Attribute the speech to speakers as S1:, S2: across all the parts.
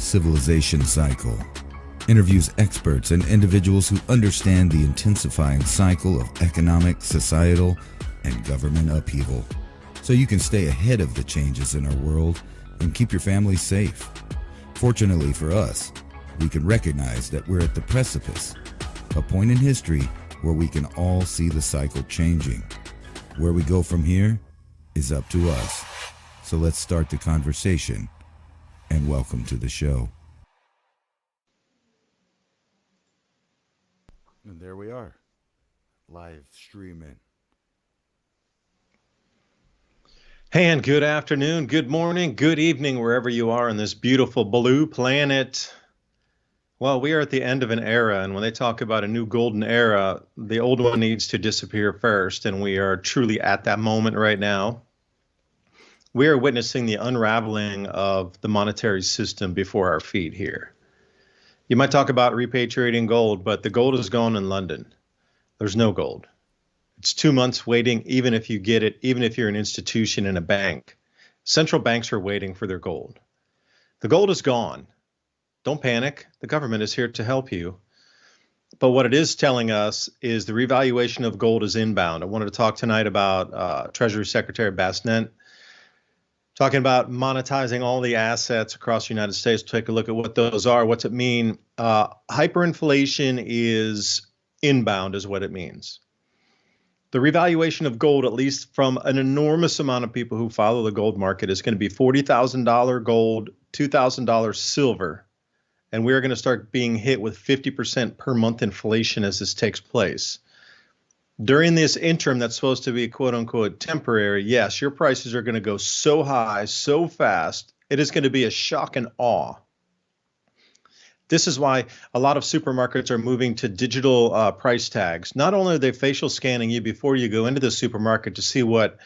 S1: civilization cycle, interviews experts and individuals who understand the intensifying cycle of economic, societal, and government upheaval, so you can stay ahead of the changes in our world and keep your family safe. Fortunately for us, we can recognize that we're at the precipice, a point in history where we can all see the cycle changing. Where we go from here is up to us. So let's start the conversation, and welcome to the show. And there we are, live streaming.
S2: Hey, and good afternoon, good morning, good evening, wherever you are on this beautiful blue planet. Well, we are at the end of an era, and when they talk about a new golden era, the old one needs to disappear first, and we are truly at that moment right now. We are witnessing the unraveling of the monetary system before our feet here. You might talk about repatriating gold, but the gold is gone in London. There's no gold. It's 2 months waiting, even if you get it, even if you're an institution in a bank. Central banks are waiting for their gold. The gold is gone. Don't panic. The government is here to help you. But what it is telling us is the revaluation of gold is inbound. I wanted to talk tonight about Treasury Secretary Bassnett talking about monetizing all the assets across the United States. Take a look at what those are. What's it mean? Hyperinflation is inbound is what it means. The revaluation of gold, at least from an enormous amount of people who follow the gold market, is going to be $40,000 gold, $2,000 silver. And we're going to start being hit with 50% per month inflation as this takes place. During this interim that's supposed to be quote unquote temporary, yes, your prices are going to go so high, so fast, it is going to be a shock and awe. This is why a lot of supermarkets are moving to digital price tags. Not only are they facial scanning you before you go into the supermarket to see what,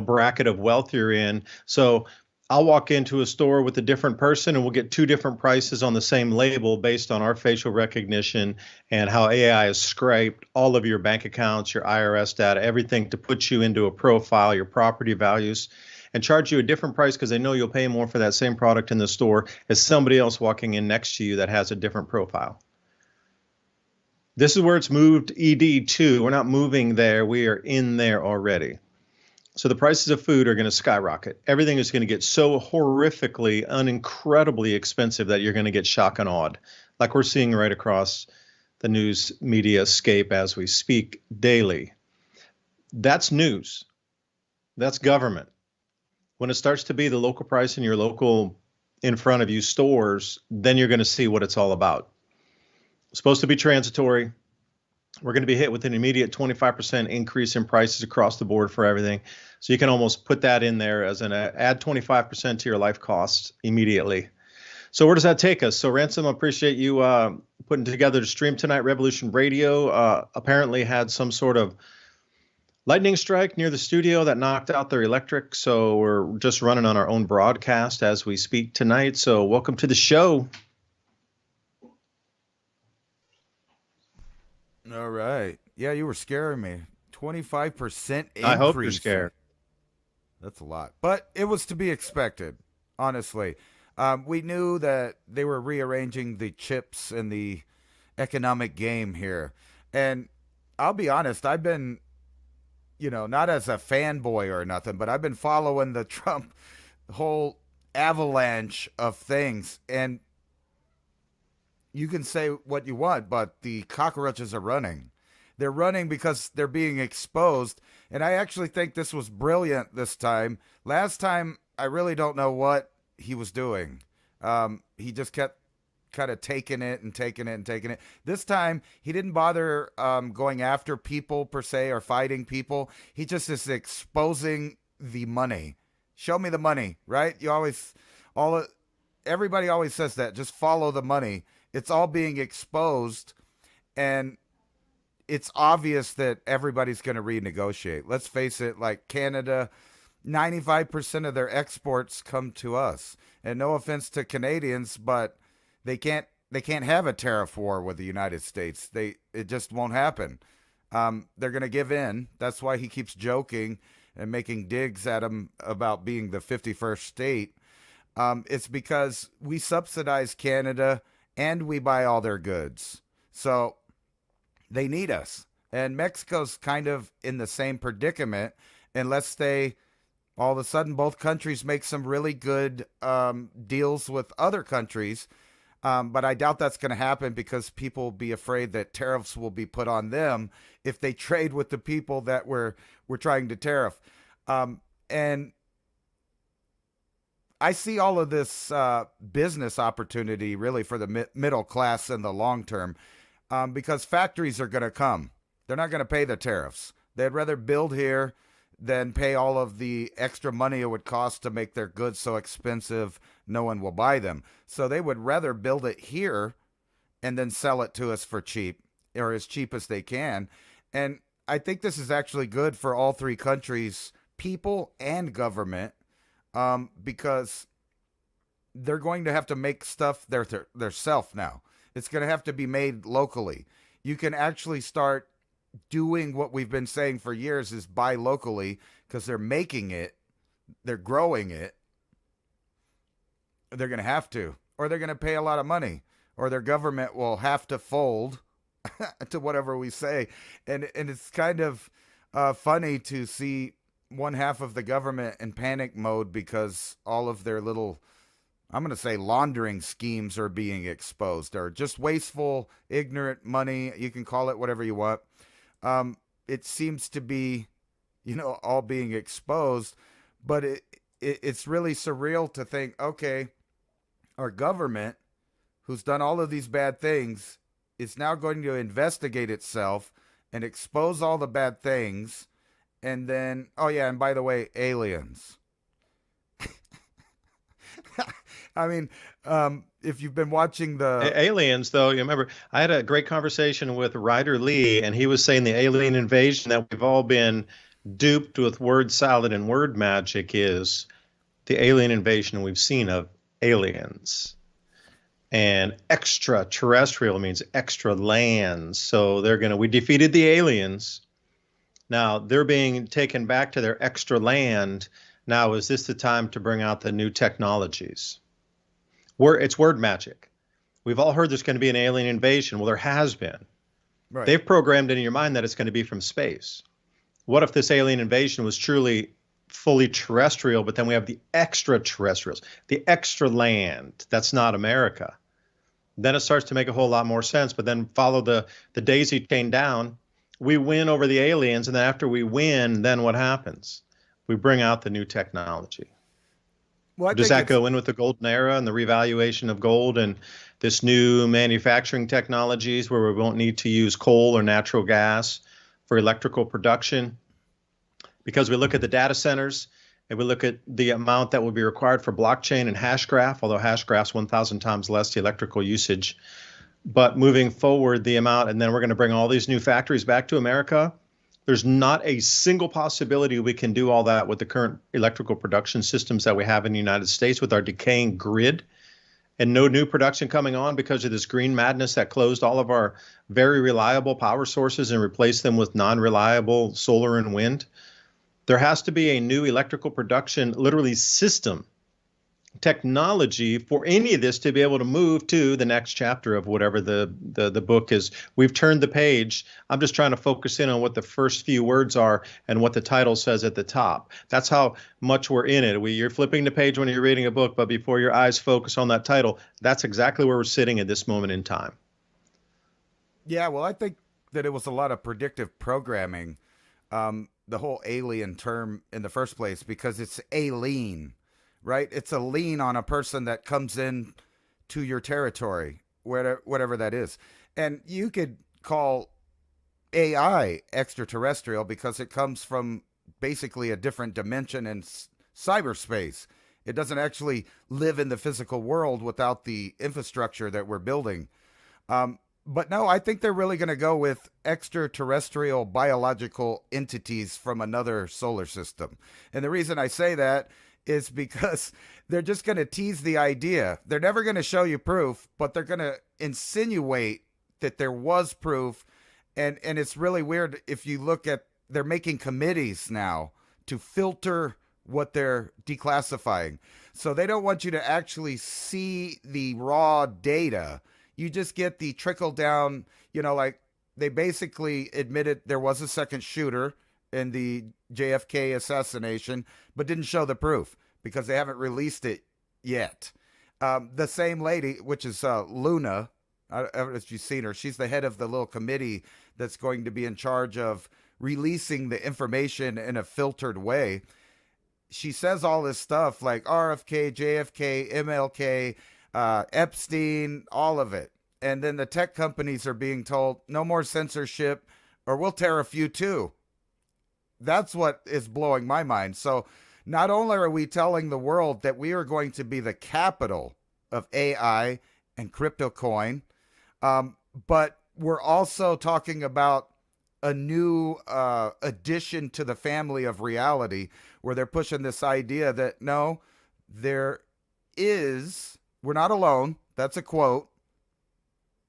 S2: bracket of wealth you're in. So I'll walk into a store with a different person and we'll get two different prices on the same label based on our facial recognition and how AI has scraped all of your bank accounts, your IRS data, everything to put you into a profile, your property values, and charge you a different price because they know you'll pay more for that same product in the store as somebody else walking in next to you that has a different profile. This is where it's moved ED to. We're not moving there. We are in there already. So the prices of food are going to skyrocket. Everything is going to get so horrifically, incredibly expensive that you're going to get shock and awed, like we're seeing right across the news media scape as we speak daily. That's news. That's government. When it starts to be the local price in your local, in front of you stores, then you're going to see what it's all about. It's supposed to be transitory. We're going to be hit with an immediate 25% increase in prices across the board for everything. So you can almost put that in there as an add 25% to your life costs immediately. So where does that take us? So Ransom, I appreciate you putting together the stream tonight. Revolution Radio apparently had some sort of lightning strike near the studio that knocked out their electric. So we're just running on our own broadcast as we speak tonight. So welcome to the show.
S1: All right. Yeah, you were scaring me. 25% increase.
S2: I hope you're scared.
S1: That's a lot. But it was to be expected, honestly. We knew that they were rearranging the chips in the economic game here. And I'll be honest, I've been, not as a fanboy or nothing, but I've been following the Trump whole avalanche of things. And you can say what you want, but the cockroaches are running. They're running because they're being exposed. And I actually think this was brilliant this time. Last time, I really don't know what he was doing. He just kept kind of taking it. This time, he didn't bother going after people per se or fighting people. He just is exposing the money. Show me the money, right? Everybody always says that. Just follow the money. It's all being exposed, and it's obvious that everybody's going to renegotiate. Let's face it, like Canada, 95% of their exports come to us. And no offense to Canadians, but they can't have a tariff war with the United States. It just won't happen. They're going to give in. That's why he keeps joking and making digs at him about being the 51st state. It's because we subsidize Canada and we buy all their goods. So they need us. And Mexico's kind of in the same predicament unless they all of a sudden both countries make some really good deals with other countries. But I doubt that's going to happen because people will be afraid that tariffs will be put on them if they trade with the people that we're trying to tariff. And I see all of this business opportunity really for the middle class in the long term because factories are going to come. They're not going to pay the tariffs. They'd rather build here than pay all of the extra money it would cost to make their goods so expensive no one will buy them. So they would rather build it here and then sell it to us for cheap or as cheap as they can. And I think this is actually good for all three countries, people and government, because they're going to have to make stuff their self now. It's going to have to be made locally. You can actually start doing what we've been saying for years is buy locally because they're making it, they're growing it. They're going to have to, or they're going to pay a lot of money, or their government will have to fold to whatever we say. And it's kind of funny to see one half of the government in panic mode because all of their little, I'm going to say, laundering schemes are being exposed, or just wasteful, ignorant money. You can call it whatever you want. It seems to be, all being exposed, but it's really surreal to think, okay, our government, who's done all of these bad things, is now going to investigate itself and expose all the bad things. And then, oh yeah, and by the way, aliens. I mean, if you've been watching the
S2: Aliens, though, you remember, I had a great conversation with Ryder Lee, and he was saying the alien invasion that we've all been duped with word salad and word magic is the alien invasion we've seen of aliens. And extraterrestrial means extra lands. So we defeated the aliens. Now they're being taken back to their extra land. Now, is this the time to bring out the new technologies? It's word magic. We've all heard there's going to be an alien invasion. Well, there has been.
S1: right.
S2: They've programmed into your mind that it's going to be from space. What if this alien invasion was truly fully terrestrial, but then we have the extraterrestrials, the extra land that's not America? Then it starts to make a whole lot more sense. But then follow the daisy chain down. We win over the aliens, and then after we win, then what happens? We bring out the new technology.
S1: Well, I
S2: Does
S1: think
S2: that
S1: it's
S2: go in with the golden era and the revaluation of gold and this new manufacturing technologies where we won't need to use coal or natural gas for electrical production? Because we look at the data centers and we look at the amount that will be required for blockchain and hash graph, although hash graph's 1,000 times less the electrical usage. But moving forward, the amount, and then we're going to bring all these new factories back to America. There's not a single possibility we can do all that with the current electrical production systems that we have in the United States with our decaying grid and no new production coming on because of this green madness that closed all of our very reliable power sources and replaced them with non-reliable solar and wind. There has to be a new electrical production, literally system, technology for any of this to be able to move to the next chapter of whatever the book is. We've turned the page. I'm just trying to focus in on what the first few words are and what the title says at the top. That's how much we're in it. You're flipping the page when you're reading a book, but before your eyes focus on that title, that's exactly where we're sitting at this moment in time.
S1: Yeah, well, I think that it was a lot of predictive programming, the whole alien term in the first place, because it's alien, right? It's a lien on a person that comes in to your territory, whatever that is. And you could call AI extraterrestrial because it comes from basically a different dimension in cyberspace. It doesn't actually live in the physical world without the infrastructure that we're building. But no, I think they're really going to go with extraterrestrial biological entities from another solar system. And the reason I say that is because they're just going to tease the idea. They're never going to show you proof, but they're going to insinuate that there was proof. And it's really weird if you look at, they're making committees now to filter what they're declassifying. So they don't want you to actually see the raw data. You just get the trickle down, like they basically admitted there was a second shooter in the JFK assassination, but didn't show the proof because they haven't released it yet. The same lady, which is Luna, I don't know if you've seen her, she's the head of the little committee that's going to be in charge of releasing the information in a filtered way. She says all this stuff like RFK, JFK, MLK, Epstein, all of it. And then the tech companies are being told no more censorship or we'll tariff you too. That's what is blowing my mind. So not only are we telling the world that we are going to be the capital of AI and crypto coin, but we're also talking about a new addition to the family of reality where they're pushing this idea that no, there is, we're not alone. That's a quote.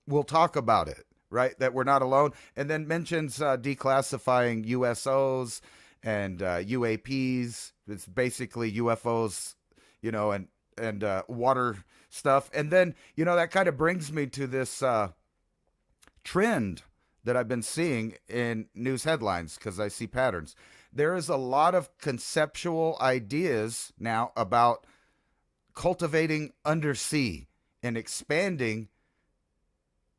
S1: We'll talk about it, right? That we're not alone. And then mentions declassifying USOs and UAPs. It's basically UFOs, and water stuff. And then, that kind of brings me to this trend that I've been seeing in news headlines because I see patterns. There is a lot of conceptual ideas now about cultivating undersea and expanding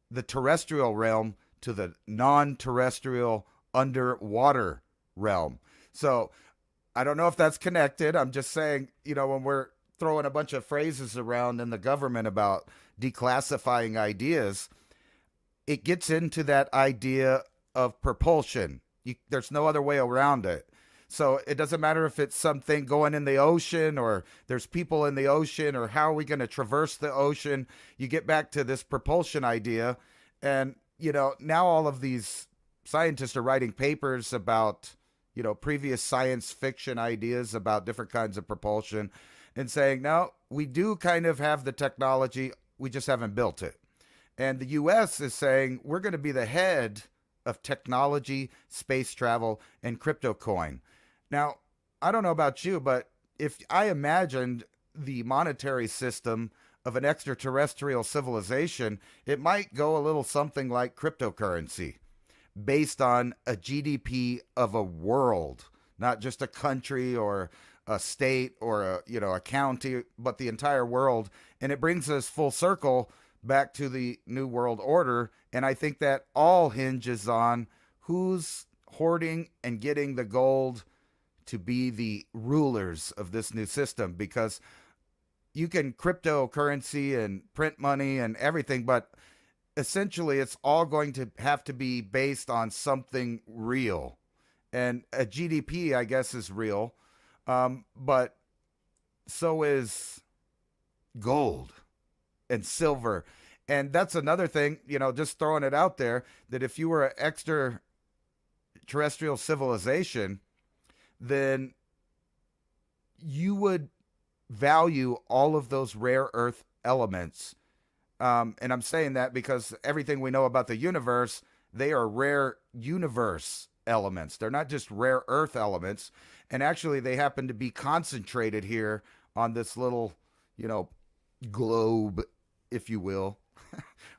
S1: the terrestrial realm to the non-terrestrial underwater realm. So I don't know if that's connected. I'm just saying, when we're throwing a bunch of phrases around in the government about declassifying ideas, it gets into that idea of propulsion. There's no other way around it. So it doesn't matter if it's something going in the ocean or there's people in the ocean or how are we going to traverse the ocean. You get back to this propulsion idea. And, now all of these scientists are writing papers about, previous science fiction ideas about different kinds of propulsion and saying, no, we do kind of have the technology. We just haven't built it. And the US is saying we're going to be the head of technology, space travel, and crypto coin. Now, I don't know about you, but if I imagined the monetary system of an extraterrestrial civilization, it might go a little something like cryptocurrency based on a GDP of a world, not just a country or a state or a county, but the entire world. And it brings us full circle back to the New World Order. And I think that all hinges on who's hoarding and getting the gold to be the rulers of this new system, because you can cryptocurrency and print money and everything, but essentially it's all going to have to be based on something real. And a GDP, I guess, is real, but so is gold and silver. And that's another thing, just throwing it out there, that if you were an extraterrestrial civilization, then you would value all of those rare earth elements. And I'm saying that because everything we know about the universe, they are rare universe elements. They're not just rare earth elements. And actually, they happen to be concentrated here on this little, globe, if you will.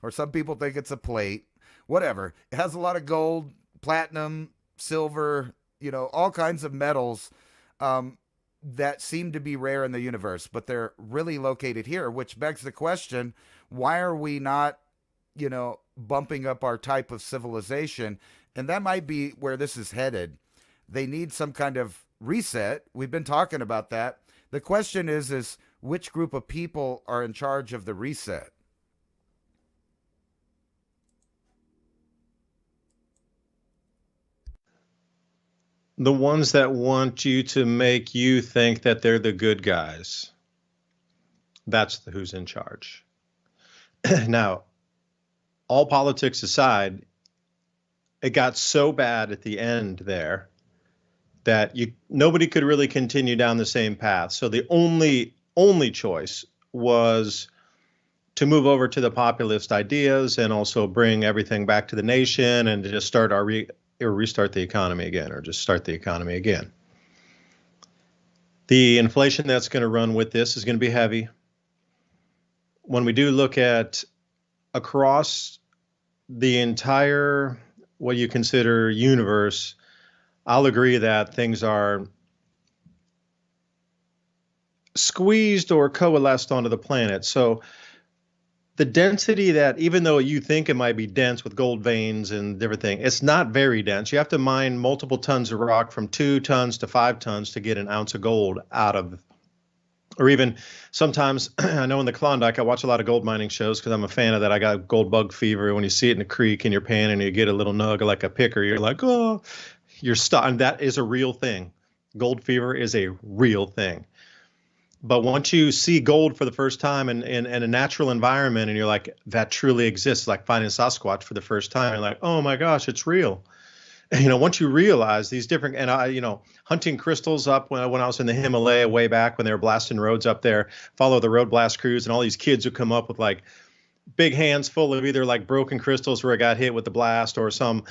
S1: Or some people think it's a plate. Whatever. It has a lot of gold, platinum, silver, all kinds of metals that seem to be rare in the universe, but they're really located here, which begs the question, why are we not, bumping up our type of civilization? And that might be where this is headed. They need some kind of reset. We've been talking about that. The question is which group of people are in charge of the reset?
S2: The ones that want you to make you think that they're the good guys. That's who's in charge. Now, all politics aside, it got so bad at the end there that nobody could really continue down the same path. So the only choice was to move over to the populist ideas and also bring everything back to the nation and to just start or restart the economy again, or just start the economy again. The inflation that's going to run with this is going to be heavy. When we do look at across the entire what you consider universe, I'll agree that things are squeezed or coalesced onto the planet. So the density that, even though you think it might be dense with gold veins and everything, it's not very dense. You have to mine multiple tons of rock from 2 tons to 5 tons to get an ounce of gold out of, or even sometimes I know in the Klondike, I watch a lot of gold mining shows because I'm a fan of that. I got gold bug fever. When you see it in the creek in your pan and you get a little nug like a picker, you're like, oh, you're stuck. And that is a real thing. Gold fever is a real thing. But once you see gold for the first time in a natural environment and you're like, that truly exists, like finding Sasquatch for the first time, you're like, oh my gosh, it's real. And, once you realize these different, and hunting crystals up when I was in the Himalaya way back when they were blasting roads up there, follow the road blast crews and all these kids who come up with like big hands full of either like broken crystals where it got hit with the blast or some,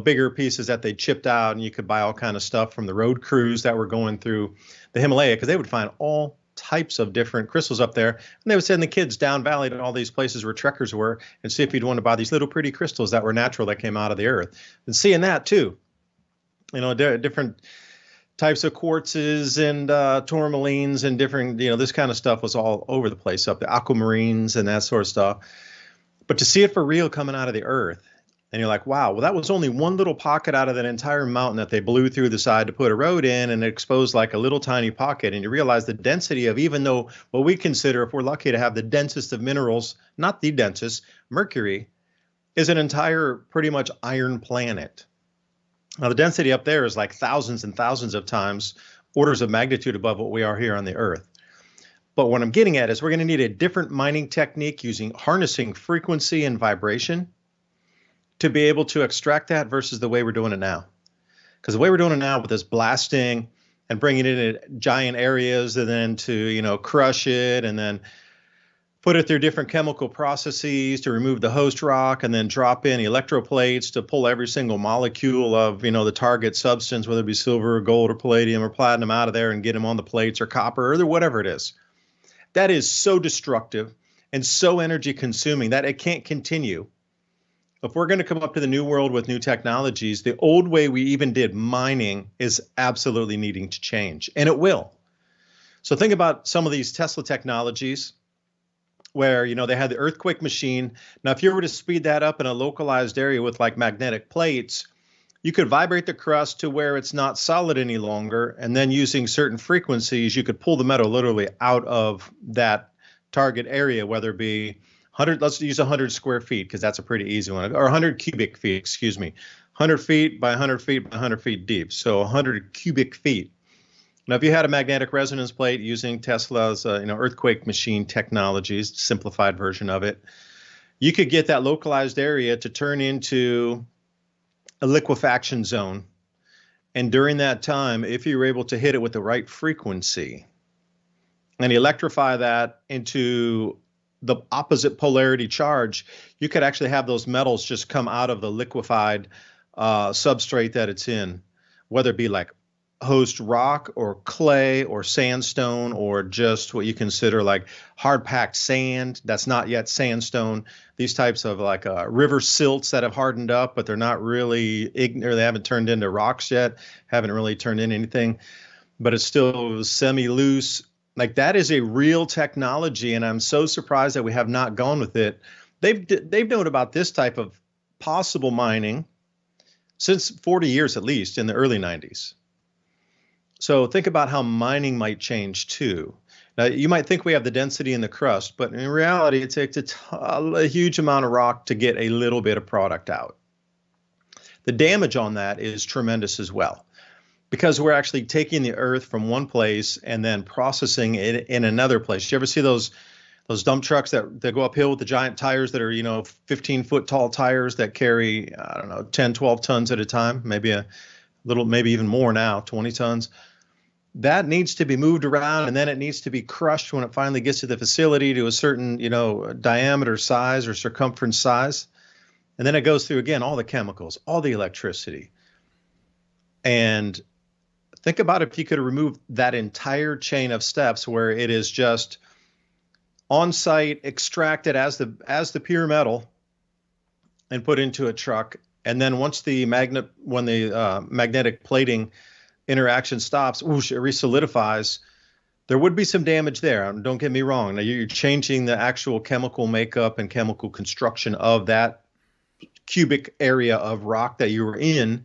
S2: bigger pieces that they chipped out. And you could buy all kind of stuff from the road crews that were going through the Himalaya because they would find all types of different crystals up there. And they would send the kids down valley to all these places where trekkers were and see if you'd want to buy these little pretty crystals that were natural that came out of the earth. And seeing that too, different types of quartzes and tourmalines and different, this kind of stuff was all over the place up there, aquamarines and that sort of stuff. But to see it for real coming out of the earth, and you're like, wow, well, that was only one little pocket out of that entire mountain that they blew through the side to put a road in, and it exposed like a little tiny pocket. And you realize the density of, even though what we consider, if we're lucky to have the densest of minerals, not the densest, Mercury, is an entire pretty much iron planet. Now, the density up there is like thousands and thousands of times, orders of magnitude above what we are here on the Earth. But what I'm getting at is we're going to need a different mining technique using harnessing frequency and vibration to be able to extract that versus the way we're doing it now. Because the way we're doing it now with this blasting and bringing it in giant areas and then to, crush it and then put it through different chemical processes to remove the host rock and then drop in electroplates to pull every single molecule of, the target substance, whether it be silver or gold or palladium or platinum out of there and get them on the plates or copper or whatever it is. That is so destructive and so energy consuming that it can't continue. If we're going to come up to the new world with new technologies, the old way we even did mining is absolutely needing to change, and it will. So think about some of these Tesla technologies where, they had the earthquake machine. Now, if you were to speed that up in a localized area with like magnetic plates, you could vibrate the crust to where it's not solid any longer. And then using certain frequencies, you could pull the metal literally out of that target area, whether it be 100, let's use 100 square feet, because that's a pretty easy one, or 100 cubic feet, excuse me, 100 feet by 100 feet by 100 feet deep. So 100 cubic feet. Now, if you had a magnetic resonance plate using Tesla's, earthquake machine technologies, simplified version of it, you could get that localized area to turn into a liquefaction zone. And during that time, if you were able to hit it with the right frequency and electrify that into the opposite polarity charge, you could actually have those metals just come out of the liquefied substrate that it's in, whether it be like host rock or clay or sandstone or just what you consider like hard packed sand that's not yet sandstone. These types of like river silts that have hardened up, but they're not really or they haven't turned into rocks yet, haven't really turned into anything, but it's still semi loose. Like that is a real technology, and I'm so surprised that we have not gone with it. They've known about this type of possible mining since 40 years at least, in the early 90s. So think about how mining might change too. Now, you might think we have the density in the crust, but in reality, it takes a huge amount of rock to get a little bit of product out. The damage on that is tremendous as well, because we're actually taking the earth from one place and then processing it in another place. You ever see those dump trucks that go uphill with the giant tires that are, 15-foot tall tires that carry, 10, 12 tons at a time, maybe a little, maybe even more now, 20 tons. That needs to be moved around, and then it needs to be crushed when it finally gets to the facility to a certain, diameter size or circumference size. And then it goes through, again, all the chemicals, all the electricity. And Think about if you could remove that entire chain of steps where it is just on site, extracted as the pure metal, and put into a truck. And then once the magnetic plating interaction stops, whoosh, it resolidifies. There would be some damage there. Don't get me wrong. Now you're changing the actual chemical makeup and chemical construction of that cubic area of rock that you were in,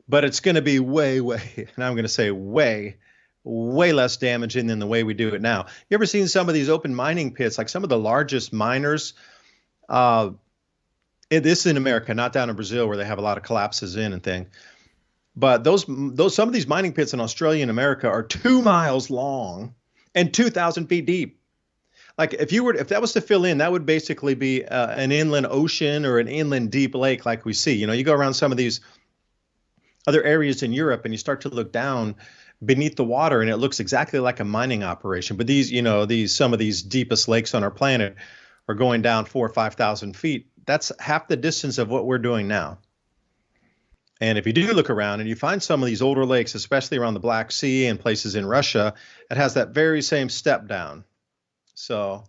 S2: but it's going to be and I'm going to say way less damaging than the way we do it now. You ever seen some of these open mining pits, like some of the largest miners? Uh, this is in America, not down in Brazil where they have a lot of collapses in and thing. But those some of these mining pits in Australia and America are 2 miles long and 2,000 feet deep. Like if that was to fill in, that would basically be an inland ocean or an inland deep lake like we see. You go around some of these other areas in Europe and you start to look down beneath the water and it looks exactly like a mining operation. But some of these deepest lakes on our planet are going down 4,000 or 5,000 feet. That's half the distance of what we're doing now. And if you do look around and you find some of these older lakes, especially around the Black Sea and places in Russia, it has that very same step down. So I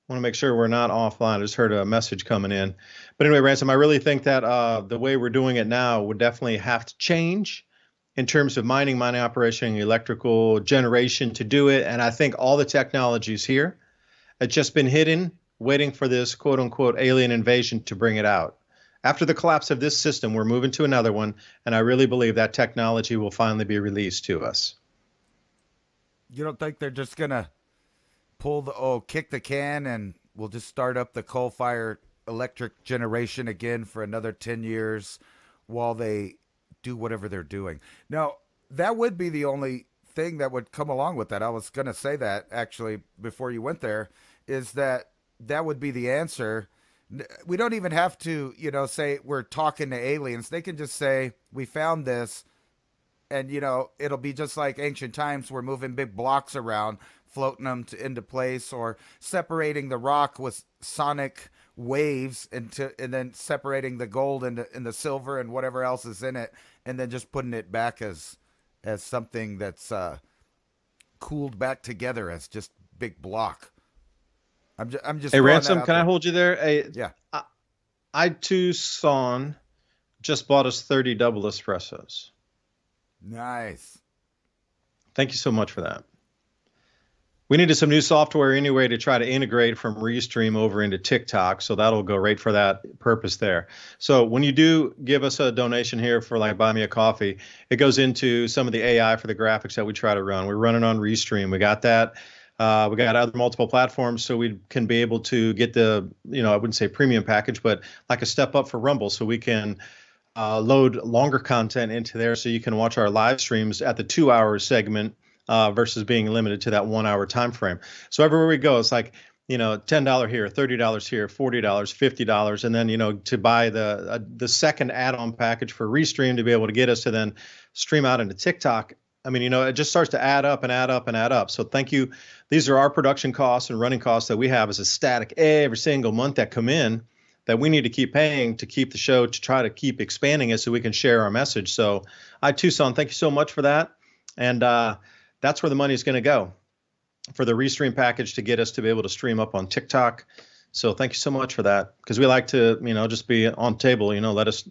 S2: want to make sure we're not offline. I just heard a message coming in. But anyway, Ransom, I really think that the way we're doing it now would definitely have to change in terms of mining operation, electrical generation to do it. And I think all the technology is here. It's just been hidden, waiting for this quote unquote alien invasion to bring it out. After the collapse of this system, we're moving to another one. And I really believe that technology will finally be released to us.
S1: You don't think they're just going to kick the can and we'll just start up the coal-fired electric generation again for another 10 years while they do whatever they're doing? Now, that would be the only thing that would come along with that. I was going to say that actually before you went there, is that would be the answer. We don't even have to, say we're talking to aliens. They can just say, we found this, and, it'll be just like ancient times. We're moving big blocks around, floating them into place, or separating the rock with sonic waves and then separating the gold and the silver and whatever else is in it, and then just putting it back as something that's cooled back together as just big block. I'm just
S2: Hey,
S1: throwing that
S2: Ransom,
S1: out
S2: can I
S1: there.
S2: hold you there? Hey,
S1: Yeah.
S2: I Tucson just bought us 30 double espressos.
S1: Nice.
S2: Thank you so much for that. We needed some new software anyway to try to integrate from Restream over into TikTok. So that'll go right for that purpose there. So when you do give us a donation here for like buy me a coffee, it goes into some of the AI for the graphics that we try to run. We're running on Restream. We got that. We got other multiple platforms, so we can be able to get the, I wouldn't say premium package, but like a step up for Rumble, so we can load longer content into there, so you can watch our live streams at the 2 hour segment versus being limited to that 1 hour time frame. So everywhere we go, it's like, $10 here, $30 here, $40, $50, and then to buy the second add-on package for Restream to be able to get us to then stream out into TikTok. I mean, it just starts to add up and add up and add up. So thank you. These are our production costs and running costs that we have as a static every single month that come in that we need to keep paying to keep the show, to try to keep expanding it so we can share our message. So Tucson, thank you so much for that. And that's where the money is going to go, for the Restream package to get us to be able to stream up on TikTok. So thank you so much for that, because we like to, just be on table,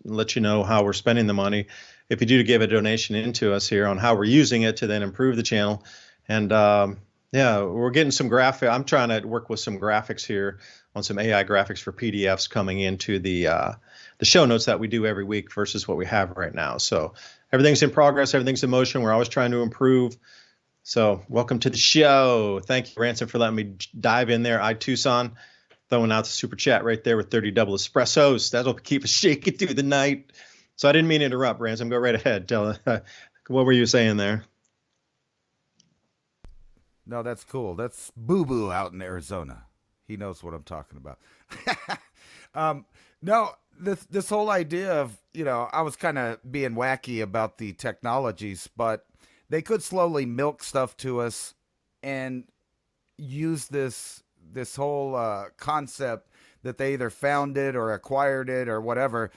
S2: let you know how we're spending the money. If you do give a donation into us here on how we're using it to then improve the channel. And we're getting some graphic. I'm trying to work with some graphics here on some AI graphics for PDFs coming into the show notes that we do every week versus what we have right now. So everything's in progress. Everything's in motion. We're always trying to improve. So welcome to the show. Thank you, Ransom, for letting me dive in there. Tucson, throwing out the super chat right there with 30 double espressos. That'll keep us shaking through the night. So I didn't mean to interrupt, Ransom. Go right ahead. Tell what were you saying there?
S1: No, that's cool. That's Boo Boo out in Arizona. He knows what I'm talking about. No, this whole idea of, I was kind of being wacky about the technologies, but they could slowly milk stuff to us and use this whole concept that they either found it or acquired it or whatever,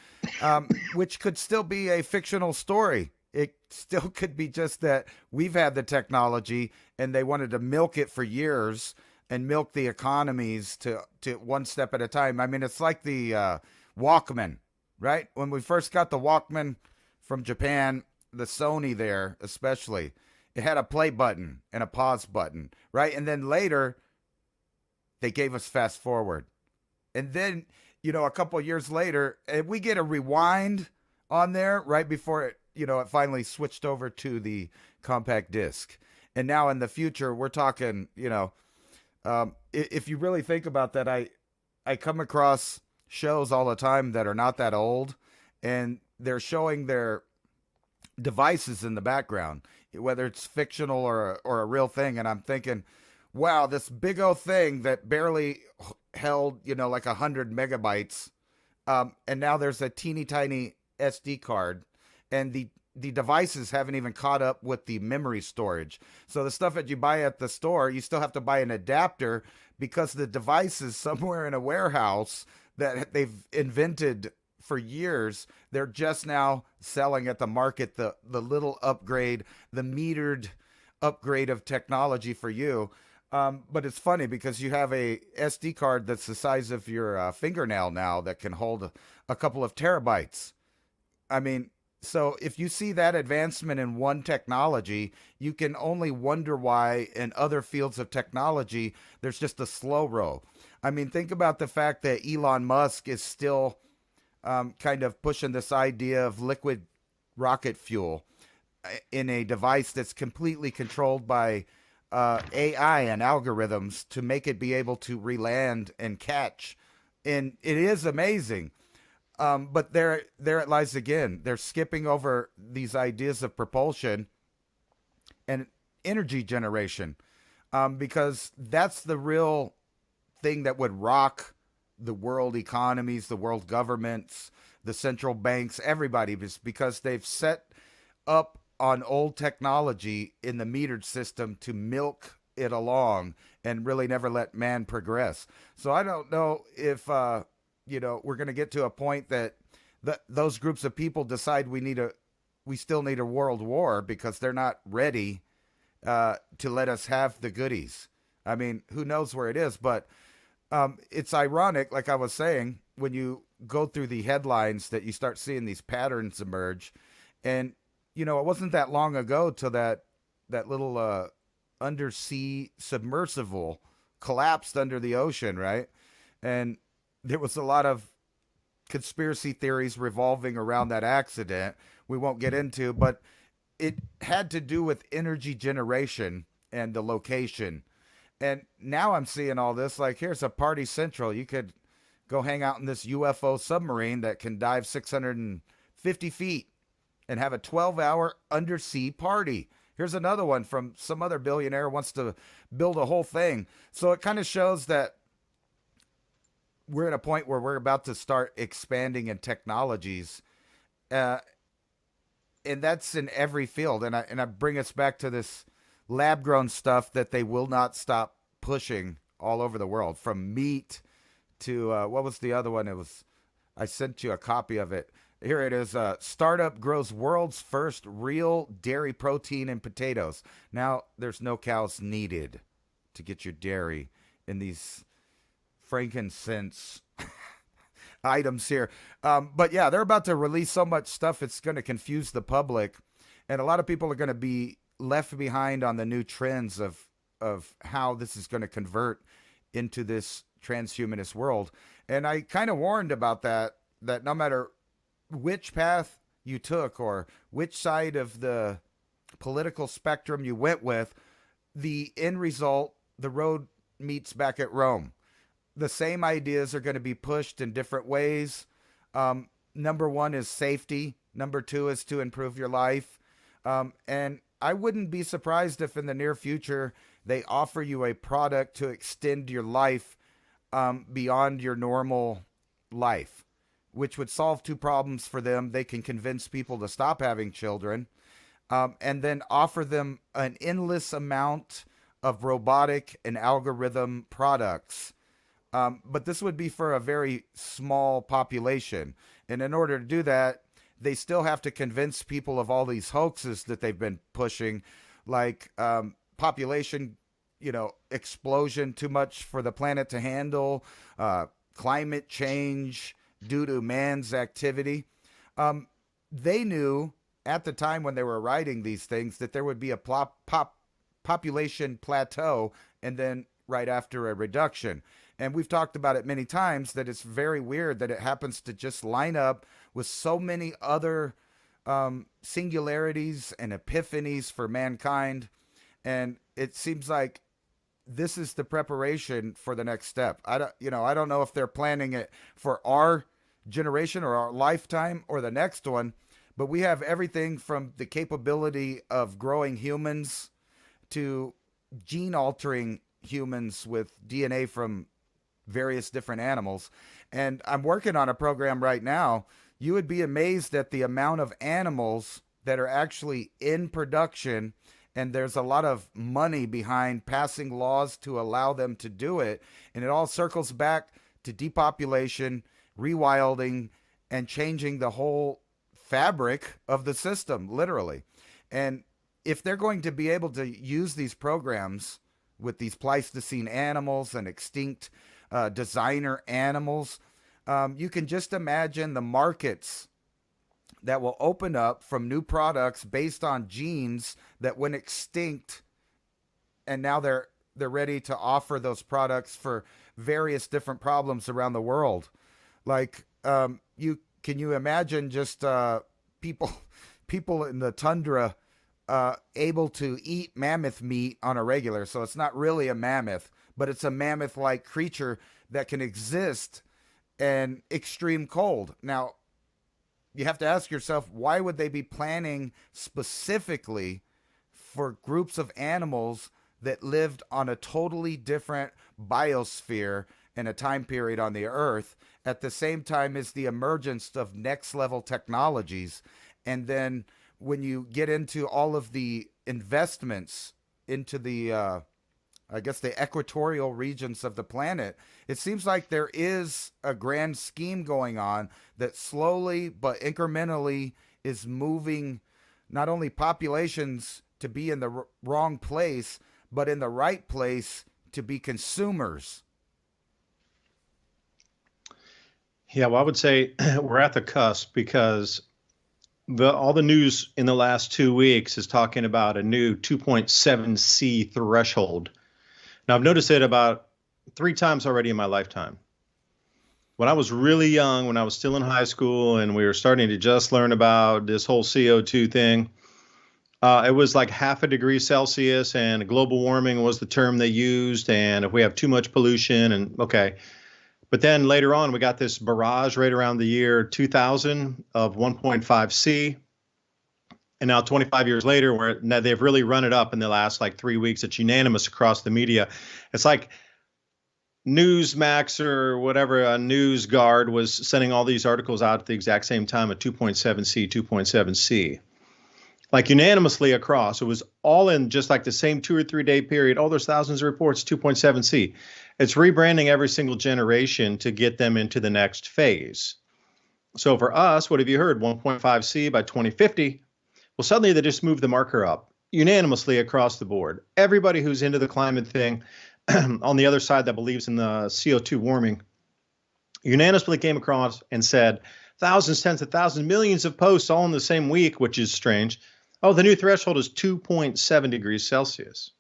S1: which could still be a fictional story. It still could be just that we've had the technology and they wanted to milk it for years and milk the economies to one step at a time. I mean, it's like the Walkman, right? When we first got the Walkman from Japan, the Sony there especially, it had a play button and a pause button, right? And then later they gave us fast forward. And then, a couple of years later, and we get a rewind on there right before it finally switched over to the compact disc. And now in the future, we're talking, if you really think about that, I come across shows all the time that are not that old, and they're showing their devices in the background, whether it's fictional or a real thing. And I'm thinking, wow, this big old thing that barely held, like 100 megabytes. And now there's a teeny tiny SD card, and the devices haven't even caught up with the memory storage. So the stuff that you buy at the store, you still have to buy an adapter because the device is somewhere in a warehouse that they've invented for years. They're just now selling at the market the little upgrade, the metered upgrade of technology for you. But it's funny because you have a SD card that's the size of your fingernail now that can hold a couple of terabytes. I mean, so if you see that advancement in one technology, you can only wonder why in other fields of technology there's just a slow roll. I mean, think about the fact that Elon Musk is still kind of pushing this idea of liquid rocket fuel in a device that's completely controlled by AI and algorithms to make it be able to reland and catch. And it is amazing. But there it lies again. They're skipping over these ideas of propulsion and energy generation, because that's the real thing that would rock the world economies, the world governments, the central banks, everybody, because they've set up on old technology in the metered system to milk it along and really never let man progress. So I don't know if we're going to get to a point that those groups of people decide we still need a world war because they're not ready to let us have the goodies. I mean, who knows where it is, but it's ironic, like I was saying, when you go through the headlines that you start seeing these patterns emerge. And, it wasn't that long ago till that little undersea submersible collapsed under the ocean, right? And there was a lot of conspiracy theories revolving around that accident we won't get into, but it had to do with energy generation and the location. And now I'm seeing all this like, here's a party central. You could go hang out in this UFO submarine that can dive 650 feet and have a 12-hour undersea party. Here's another one from some other billionaire wants to build a whole thing. So it kind of shows that we're at a point where we're about to start expanding in technologies, and that's in every field. And I bring us back to this lab grown stuff that they will not stop pushing all over the world, from meat to what was the other one? I sent you a copy of it. Here it is. Startup grows world's first real dairy protein in potatoes. Now there's no cows needed to get your dairy in these frankincense items here. But yeah, they're about to release so much stuff it's going to confuse the public, and a lot of people are going to be left behind on the new trends of how this is going to convert into this transhumanist world. And I kind of warned about that no matter which path you took or which side of the political spectrum you went with, the end result, the road meets back at Rome. The same ideas are going to be pushed in different ways. Number one is safety. Number two is to improve your life. And I wouldn't be surprised if in the near future they offer you a product to extend your life beyond your normal life, which would solve two problems for them. They can convince people to stop having children, and then offer them an endless amount of robotic and algorithm products. But this would be for a very small population. And in order to do that, they still have to convince people of all these hoaxes that they've been pushing, like population, explosion too much for the planet to handle, climate change due to man's activity. Um, they knew at the time when they were writing these things that there would be a population plateau and then right after a reduction. And we've talked about it many times that it's very weird that it happens to just line up with so many other singularities and epiphanies for mankind. And it seems like this is the preparation for the next step. I don't know if they're planning it for our generation or our lifetime or the next one, but we have everything from the capability of growing humans to gene altering humans with DNA from various different animals. And I'm working on a program right now. You would be amazed at the amount of animals that are actually in production, and there's a lot of money behind passing laws to allow them to do it. And it all circles back to depopulation, rewilding, and changing the whole fabric of the system, literally. And if they're going to be able to use these programs with these Pleistocene animals and extinct designer animals, you can just imagine the markets that will open up from new products based on genes that went extinct, and now they're ready to offer those products for various different problems around the world. Like, you imagine just people people in the tundra able to eat mammoth meat on a regular. So it's not really a mammoth, but it's a mammoth like creature that can exist in extreme cold. Now, you have to ask yourself, why would they be planning specifically for groups of animals that lived on a totally different biosphere and a time period on the earth at the same time as the emergence of next level technologies? And then when you get into all of the investments into the I guess the equatorial regions of the planet, it seems like there is a grand scheme going on that slowly but incrementally is moving not only populations to be in the wrong place, but in the right place to be consumers.
S2: Yeah, well, I would say we're at the cusp because all the news in the last 2 weeks is talking about a new 2.7C threshold. Now, I've noticed it about 3 times already in my lifetime. When I was really young, when I was still in high school and we were starting to just learn about this whole CO2 thing, it was like half a degree Celsius, and global warming was the term they used. And if we have too much pollution, and okay. But then later on, we got this barrage right around the year 2000 of 1.5C. And now 25 years later, where now they've really run it up in the last like 3 weeks. It's unanimous across the media. It's like Newsmax or whatever, a news guard was sending all these articles out at the exact same time at 2.7C, 2.7C. Like unanimously across. It was all in just like the same 2 or 3 day period. Oh, there's thousands of reports, 2.7C. It's rebranding every single generation to get them into the next phase. So for us, what have you heard? 1.5C by 2050. Well, suddenly they just moved the marker up unanimously across the board. Everybody who's into the climate thing on the other side that believes in the CO2 warming unanimously came across and said thousands, tens of thousands, millions of posts all in the same week, which is strange. Oh, the new threshold is 2.7 degrees Celsius.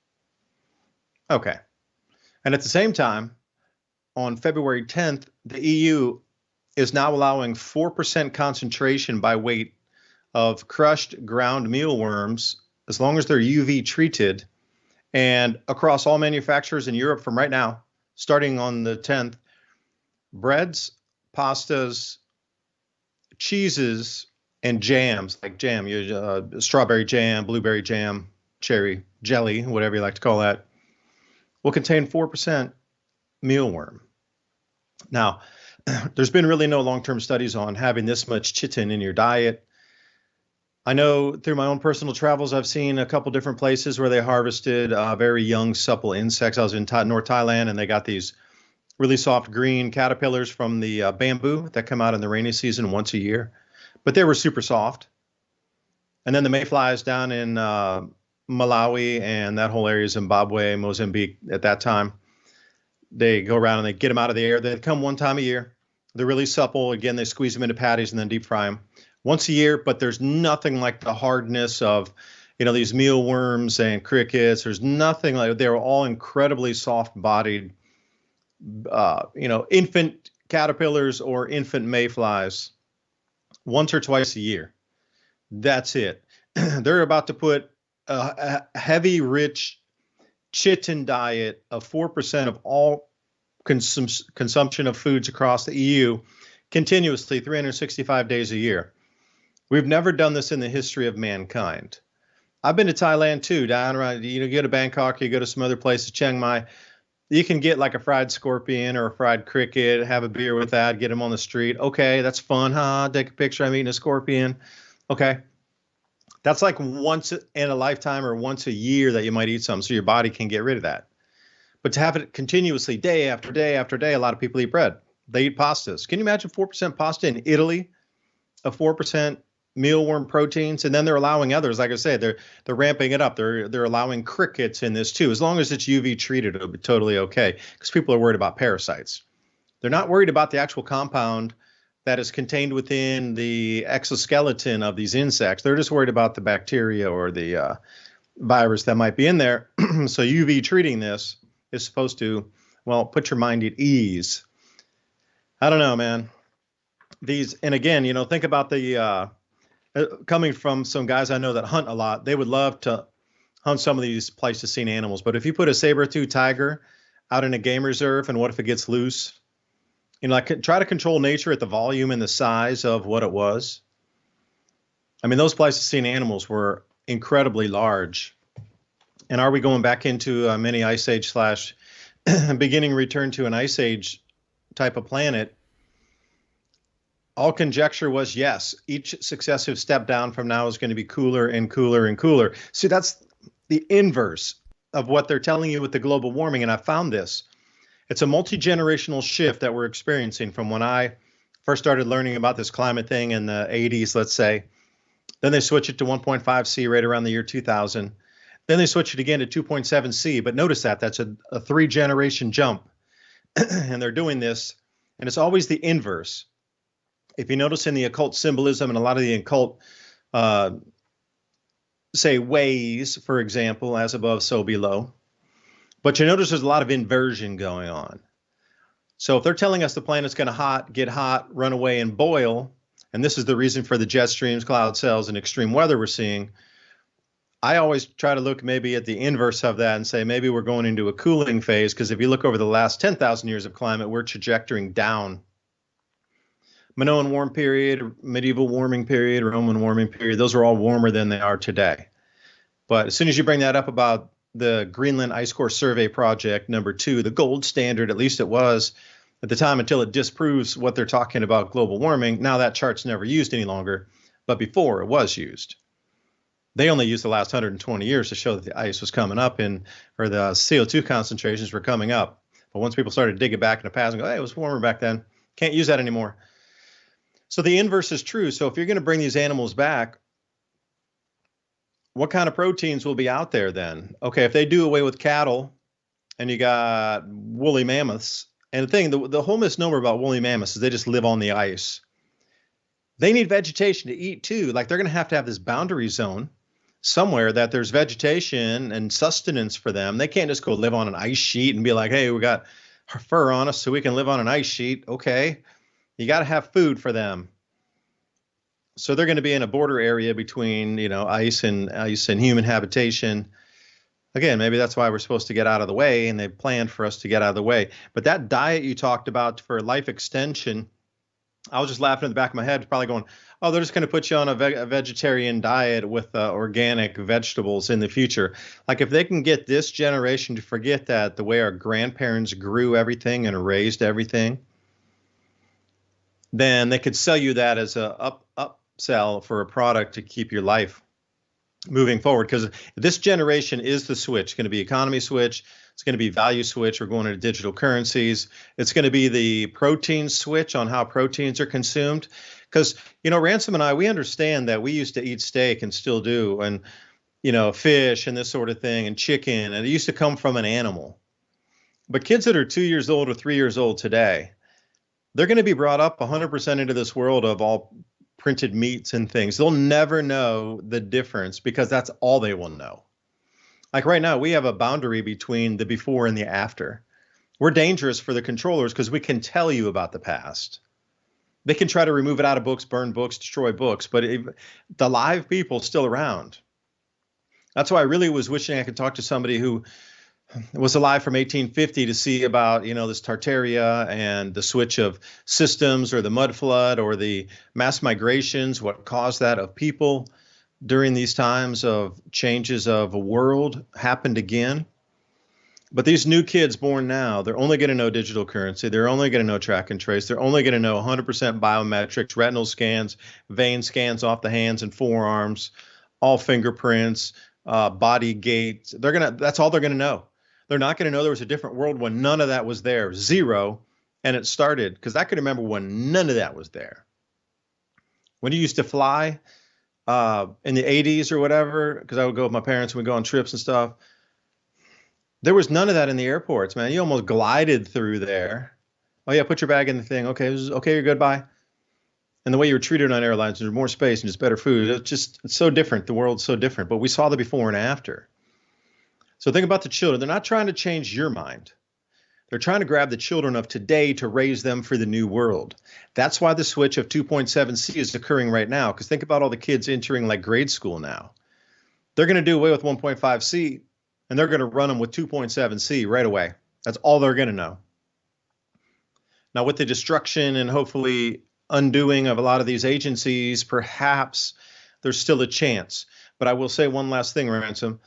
S2: Okay. And at the same time, on February 10th, the EU is now allowing 4% concentration by weight of crushed ground mealworms, as long as they're UV treated, and across all manufacturers in Europe from right now, starting on the 10th, breads, pastas, cheeses, and jams, like jam, strawberry jam, blueberry jam, cherry jelly, whatever you like to call that, will contain 4% mealworm. Now, there's been really no long-term studies on having this much chitin in your diet. I know through my own personal travels, I've seen a couple different places where they harvested very young, supple insects. I was in North Thailand, and they got these really soft green caterpillars from the bamboo that come out in the rainy season once a year. but they were super soft. And then the mayflies down in Malawi and that whole area, Zimbabwe, Mozambique at that time, they go around and they get them out of the air. They come one time a year. They're really supple. Again, they squeeze them into patties and then deep fry them once a year. But there's nothing like the hardness of, these mealworms and crickets. There's nothing like, they're all incredibly soft-bodied, infant caterpillars or infant mayflies once or twice a year. That's it. They're about to put a heavy, rich chitin diet of 4% of all consumption of foods across the EU continuously 365 days a year. We've never done this in the history of mankind. I've been to Thailand too, down around, you go to Bangkok, you go to some other places, Chiang Mai, you can get like a fried scorpion or a fried cricket, have a beer with that, get them on the street. Okay, that's fun, huh? Take a picture, I'm eating a scorpion. Okay. That's like once in a lifetime or once a year that you might eat some, so your body can get rid of that. But to have it continuously day after day after day, a lot of people eat bread. They eat pastas. Can you imagine 4% pasta in Italy, a 4% mealworm proteins? And then they're allowing others, like I say, they're ramping it up. They're allowing crickets in this too. As long as it's UV treated, it'll be totally okay, because people are worried about parasites. They're not worried about the actual compound that is contained within the exoskeleton of these insects. They're just worried about the bacteria or the virus that might be in there. So UV treating this is supposed to, well, put your mind at ease. I don't know, man. And again, think about the, coming from some guys I know that hunt a lot, they would love to hunt some of these Pleistocene animals. But if you put a saber-toothed tiger out in a game reserve, and what if it gets loose? Like try to control nature at the volume and the size of what it was. I mean, those Pleistocene animals were incredibly large. And are we going back into a mini ice age slash beginning return to an ice age type of planet? All conjecture was yes. Each successive step down from now is going to be cooler and cooler and cooler. See, that's the inverse of what they're telling you with the global warming. And I found this. It's a multi-generational shift that we're experiencing from when I first started learning about this climate thing in the 80s, let's say. Then they switch it to 1.5 C right around the year 2000. Then they switch it again to 2.7 C. But notice that's a 3-generation jump. And they're doing this, and it's always the inverse. If you notice in the occult symbolism and a lot of the occult, say, ways, for example, as above, so below. But you notice there's a lot of inversion going on. So if they're telling us the planet's going to get hot, run away, and boil, and this is the reason for the jet streams, cloud cells, and extreme weather we're seeing, I always try to look maybe at the inverse of that and say maybe we're going into a cooling phase, because if you look over the last 10,000 years of climate, we're trajectorying down. Minoan warm period, medieval warming period, Roman warming period, those are all warmer than they are today. But as soon as you bring that up about the Greenland Ice Core Survey Project, number 2, the gold standard, at least it was at the time until it disproves what they're talking about global warming. Now that chart's never used any longer, but before it was used. They only used the last 120 years to show that the ice was coming up or the CO2 concentrations were coming up. But once people started digging back in the past and go, hey, it was warmer back then, can't use that anymore. So the inverse is true. So if you're going to bring these animals back, what kind of proteins will be out there then? Okay, if they do away with cattle and you got woolly mammoths, and the thing, the whole misnomer about woolly mammoths is they just live on the ice. They need vegetation to eat too. Like they're going to have this boundary zone somewhere that there's vegetation and sustenance for them. They can't just go live on an ice sheet and be like, hey, we got fur on us so we can live on an ice sheet. Okay, you got to have food for them. So they're going to be in a border area between, ice and human habitation. Again, maybe that's why we're supposed to get out of the way, and they planned for us to get out of the way. But that diet you talked about for life extension, I was just laughing in the back of my head, probably going, oh, they're just going to put you on a vegetarian diet with organic vegetables in the future. Like if they can get this generation to forget that the way our grandparents grew everything and raised everything, then they could sell you that as a upsell for a product to keep your life moving forward. Because this generation is the switch. It's going to be economy switch. It's going to be value switch. We're going into digital currencies. It's going to be the protein switch on how proteins are consumed. Because, Ransom and I, we understand that we used to eat steak and still do, and, fish and this sort of thing, and chicken, and it used to come from an animal. But kids that are 2 years old or 3 years old today, they're going to be brought up 100% into this world of all printed meats and things. They'll never know the difference because that's all they will know. Like right now, we have a boundary between the before and the after. We're dangerous for the controllers because we can tell you about the past. They can try to remove it out of books, burn books, destroy books, but the live people still around. That's why I really was wishing I could talk to somebody who was alive from 1850 to see about, this Tartaria and the switch of systems or the mud flood or the mass migrations, what caused that of people during these times of changes of a world happened again. But these new kids born now, they're only going to know digital currency. They're only going to know track and trace. They're only going to know 100% biometrics, retinal scans, vein scans off the hands and forearms, all fingerprints, body gait. That's all they're going to know. They're not going to know there was a different world when none of that was there, zero. And it started, because I can remember when none of that was there. When you used to fly in the 80s or whatever, because I would go with my parents and we'd go on trips and stuff. There was none of that in the airports, man. You almost glided through there. Oh, yeah, put your bag in the thing. Okay, okay, you're good, bye. And the way you were treated on airlines, there's more space and just better food. It's so different. The world's so different. But we saw the before and after. So think about the children. They're not trying to change your mind. They're trying to grab the children of today to raise them for the new world. That's why the switch of 2.7C is occurring right now. Because think about all the kids entering like grade school now. They're going to do away with 1.5C. And they're going to run them with 2.7C right away. That's all they're going to know. Now, with the destruction and hopefully undoing of a lot of these agencies, perhaps there's still a chance. But I will say one last thing, Ransom.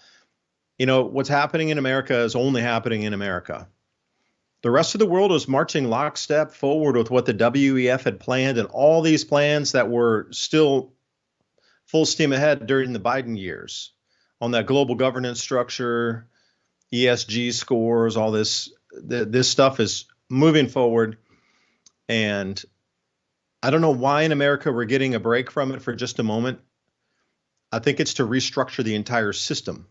S2: What's happening in America is only happening in America. The rest of the world is marching lockstep forward with what the WEF had planned and all these plans that were still full steam ahead during the Biden years. On that global governance structure, ESG scores, all this stuff is moving forward. And I don't know why in America we're getting a break from it for just a moment. I think it's to restructure the entire system.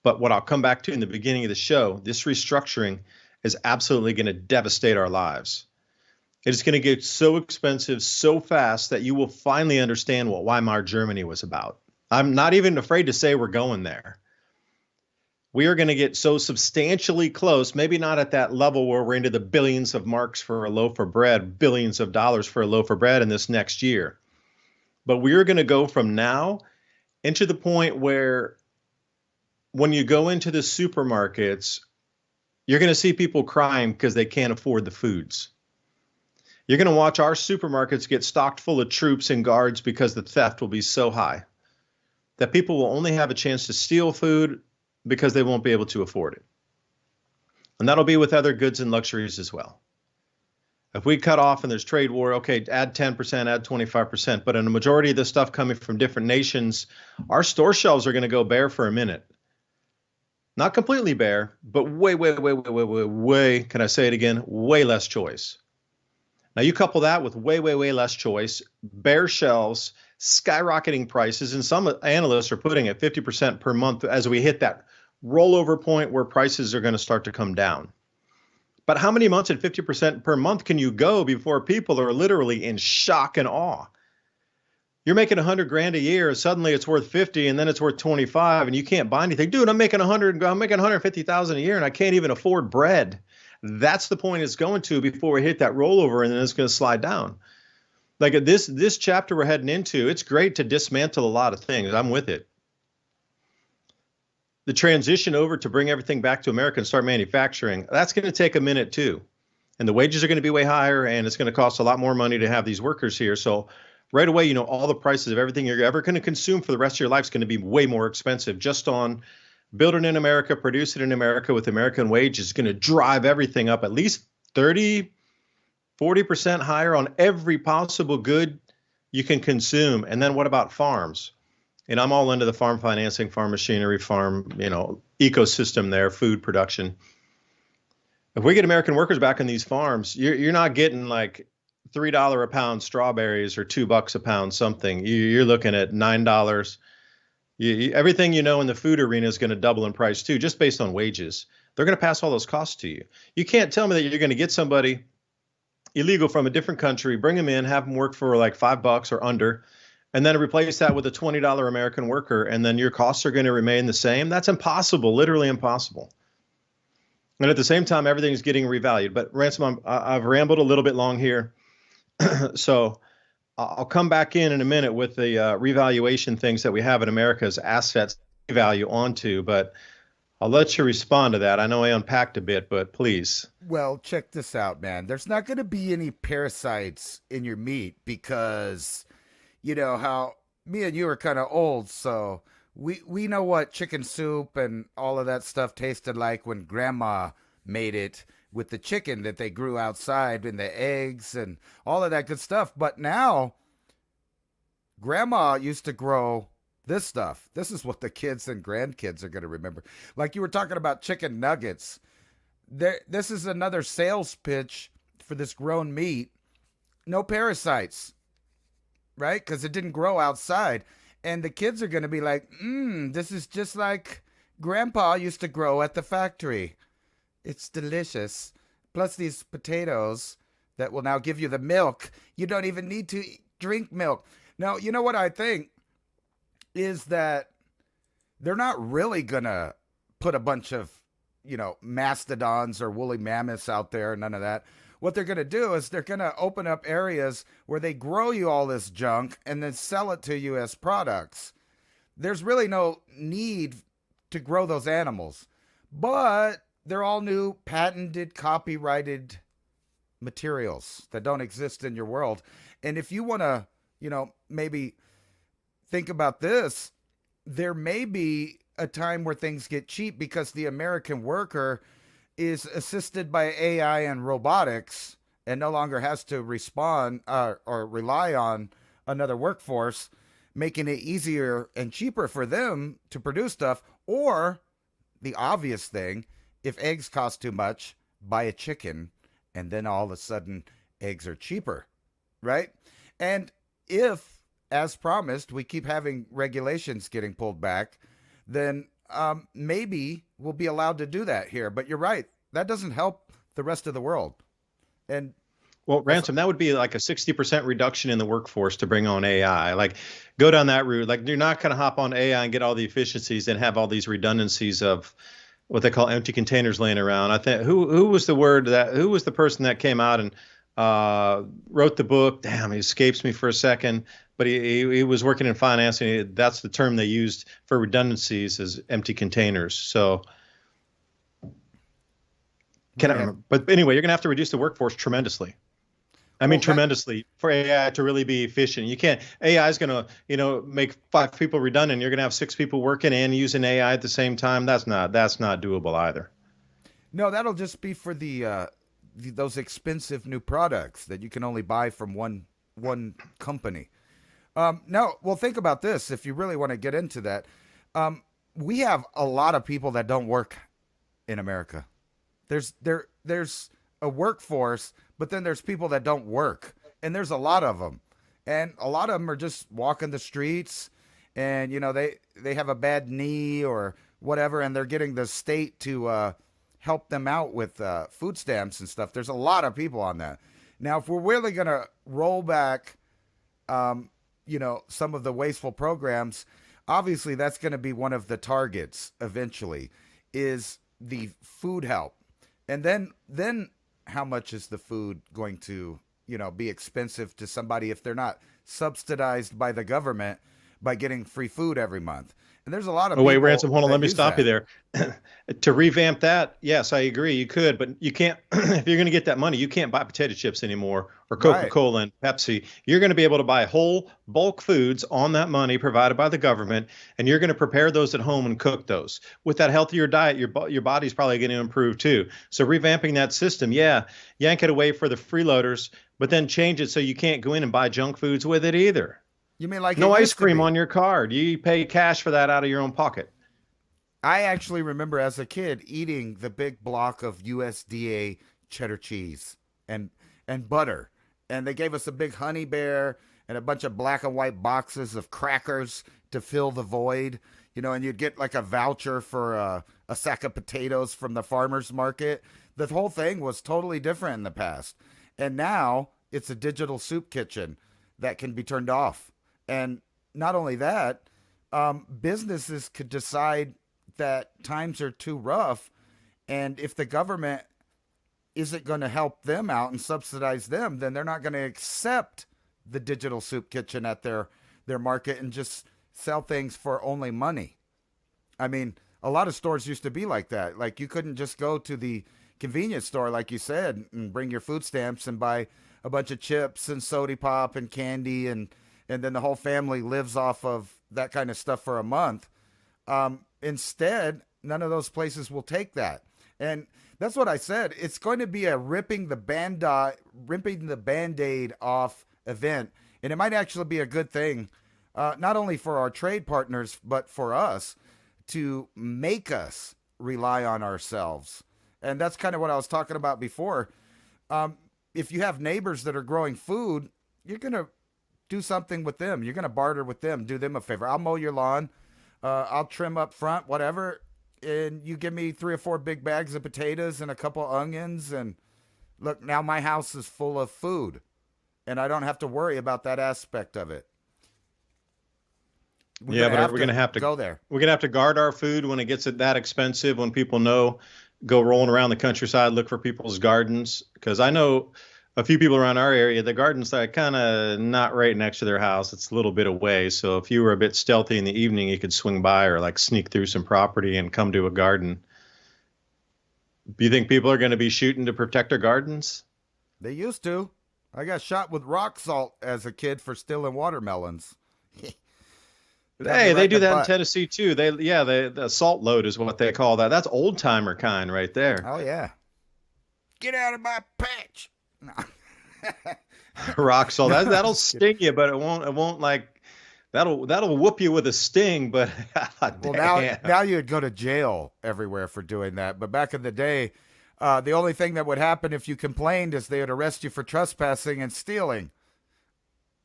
S2: But what I'll come back to in the beginning of the show, this restructuring is absolutely going to devastate our lives. It is going to get so expensive so fast that you will finally understand what Weimar Germany was about. I'm not even afraid to say we're going there. We are going to get so substantially close, maybe not at that level where we're into the billions of marks for a loaf of bread, billions of dollars for a loaf of bread in this next year. But we are going to go from now into the point where when you go into the supermarkets, you're going to see people crying because they can't afford the foods. You're going to watch our supermarkets get stocked full of troops and guards because the theft will be so high that people will only have a chance to steal food because they won't be able to afford it. And that'll be with other goods and luxuries as well. If we cut off and there's trade war, okay, add 10%, add 25%. But in a majority of the stuff coming from different nations, our store shelves are going to go bare for a minute. Not completely bare, but way, can I say it again? Way less choice. Now you couple that with way less choice, bare shelves, skyrocketing prices, and some analysts are putting at 50% per month as we hit that rollover point where prices are going to start to come down. But how many months at 50% per month can you go before people are literally in shock and awe? You're making 100 grand a year, suddenly it's worth 50 and then it's worth 25 and you can't buy anything. Dude, I'm making 150,000 a year and I can't even afford bread. That's the point it's going to before we hit that rollover, and then it's going to slide down. Like this chapter we're heading into, it's great to dismantle a lot of things. I'm with it. The transition over to bring everything back to America and start manufacturing, that's going to take a minute too. And the wages are going to be way higher, and it's going to cost a lot more money to have these workers here. So right away, all the prices of everything you're ever going to consume for the rest of your life is going to be way more expensive. Just on building in America, producing in America with American wages is going to drive everything up at least 40% higher on every possible good you can consume. And then what about farms? And I'm all into the farm financing, farm machinery, farm, ecosystem there, food production. If we get American workers back on these farms, you're not getting like $3 a pound strawberries or $2 a pound something. You're looking at $9. Everything you know in the food arena is going to double in price too, just based on wages. They're going to pass all those costs to you. You can't tell me that you're going to get somebody illegal from a different country, bring them in, have them work for like $5 or under, and then replace that with a $20 American worker, and then your costs are going to remain the same. That's impossible, literally impossible. And at the same time, everything's getting revalued. But Ransom, I've rambled a little bit long here, so I'll come back in a minute with the revaluation things that we have in America's assets value onto. But I'll let you respond to that. I know I unpacked a bit, but please.
S1: Well, check this out, man. There's not going to be any parasites in your meat because you know how me and you are kind of old, so we know what chicken soup and all of that stuff tasted like when grandma made it with the chicken that they grew outside and the eggs and all of that good stuff. But now grandma used to grow this stuff. This is what the kids and grandkids are going to remember. Like you were talking about chicken nuggets. This is another sales pitch for this grown meat. No parasites, right? Because it didn't grow outside. And the kids are going to be like, this is just like grandpa used to grow at the factory. It's delicious. Plus these potatoes that will now give you the milk. You don't even need to drink milk. Now, you know what I think is that they're not really going to put a bunch of, mastodons or woolly mammoths out there, none of that. What they're going to do is they're going to open up areas where they grow you all this junk and then sell it to you as products. There's really no need to grow those animals, but they're all new, patented, copyrighted materials that don't exist in your world. And if you want to, maybe think about this, there may be a time where things get cheap because the American worker is assisted by AI and robotics and no longer has to respond or rely on another workforce, making it easier and cheaper for them to produce stuff. Or the obvious thing, if eggs cost too much, buy a chicken, and then all of a sudden eggs are cheaper, right? And if, as promised, we keep having regulations getting pulled back, then maybe we'll be allowed to do that here. But you're right. That doesn't help the rest of the world. And
S2: Well, Ransom, that would be like a 60% reduction in the workforce to bring on AI. Like, go down that route. Like, you're not going to hop on AI and get all the efficiencies and have all these redundancies of what they call empty containers laying around. I think who was the person that came out and wrote the book? Damn, he escapes me for a second. But he was working in finance, and that's the term they used for redundancies is empty containers. So can I
S1: yeah,
S2: remember? But anyway, you're going to have to reduce the workforce tremendously. I mean,
S1: well, that
S2: tremendously for AI to really be efficient. You can't. AI is going to, make 5 people redundant. You're going to have 6 people working and using AI at the same time. That's not doable either.
S1: no, that'll just be for those expensive new products that you can only buy from one company. No, well, think about this. If you really want to get into that, we have a lot of people that don't work in America. There's a workforce, but then there's people that don't work, and there's a lot of them, and a lot of them are just walking the streets, and they have a bad knee or whatever, and they're getting the state to help them out with food stamps and stuff. There's a lot of people on that. Now, if we're really gonna roll back, some of the wasteful programs, obviously that's going to be one of the targets eventually is the food help. And then how much is the food going to, be expensive to somebody if they're not subsidized by the government by getting free food every month? And there's a lot of
S2: Oh, wait,
S1: people
S2: Ransom, hold on.
S1: that
S2: Let me
S1: use
S2: stop you
S1: that.
S2: there. To revamp that, yes, I agree. You could, but you can't. If you're going to get that money, you can't buy potato chips anymore or
S1: Right.
S2: Coca-Cola and Pepsi. You're going to be able to buy whole bulk foods on that money provided by the government, and you're going to prepare those at home and cook those. With that healthier diet, your body's probably going to improve too. So revamping that system, yeah, yank it away for the freeloaders, but then change it so you can't go in and buy junk foods with it either.
S1: You mean like it
S2: No ice
S1: used to
S2: cream
S1: be?
S2: on your card. You pay cash for that out of your own pocket.
S1: I actually remember as a kid eating the big block of USDA cheddar cheese and butter. and they gave us a big honey bear and a bunch of black and white boxes of crackers to fill the void. And you'd get like a voucher for a sack of potatoes from the farmer's market. The whole thing was totally different in the past. And now it's a digital soup kitchen that can be turned off. And not only that, businesses could decide that times are too rough. And if the government isn't going to help them out and subsidize them, then they're not going to accept the digital soup kitchen at their market and just sell things for only money. I mean, a lot of stores used to be like that. Like you couldn't just go to the convenience store, like you said, and bring your food stamps and buy a bunch of chips and soda pop and candy, and then the whole family lives off of that kind of stuff for a month. Instead, none of those places will take that. And that's what I said. It's going to be a ripping the band-aid off event, and it might actually be a good thing, not only for our trade partners but for us, to make us rely on ourselves. And that's kind of what I was talking about before. If you have neighbors that are growing food, you're going to do something with them. You're going to barter with them. Do them a favor. I'll mow your lawn. I'll trim up front, whatever. And you give me 3 or 4 big bags of potatoes and a couple onions. And look, now my house is full of food. And I don't have to worry about that aspect of it.
S2: Yeah, but we're going to have to
S1: go there.
S2: We're going to have to guard our food when it gets that expensive, when people know, go rolling around the countryside, look for people's gardens. Because I know a few people around our area, the gardens are kind of not right next to their house. It's a little bit away. So if you were a bit stealthy in the evening, you could swing by or like sneak through some property and come to a garden. Do you think people are going to be shooting to protect their gardens?
S1: They used to. I got shot with rock salt as a kid for stealing watermelons.
S2: Hey, they do that in Tennessee too. The salt load is what they call that. That's old timer kind right there.
S1: Oh yeah. Get out of my patch. No.
S2: Rock salt. That'll sting you, but it won't like that'll whoop you with a sting, but
S1: well now you'd go to jail everywhere for doing that. But back in the day, the only thing that would happen if you complained is they would arrest you for trespassing and stealing.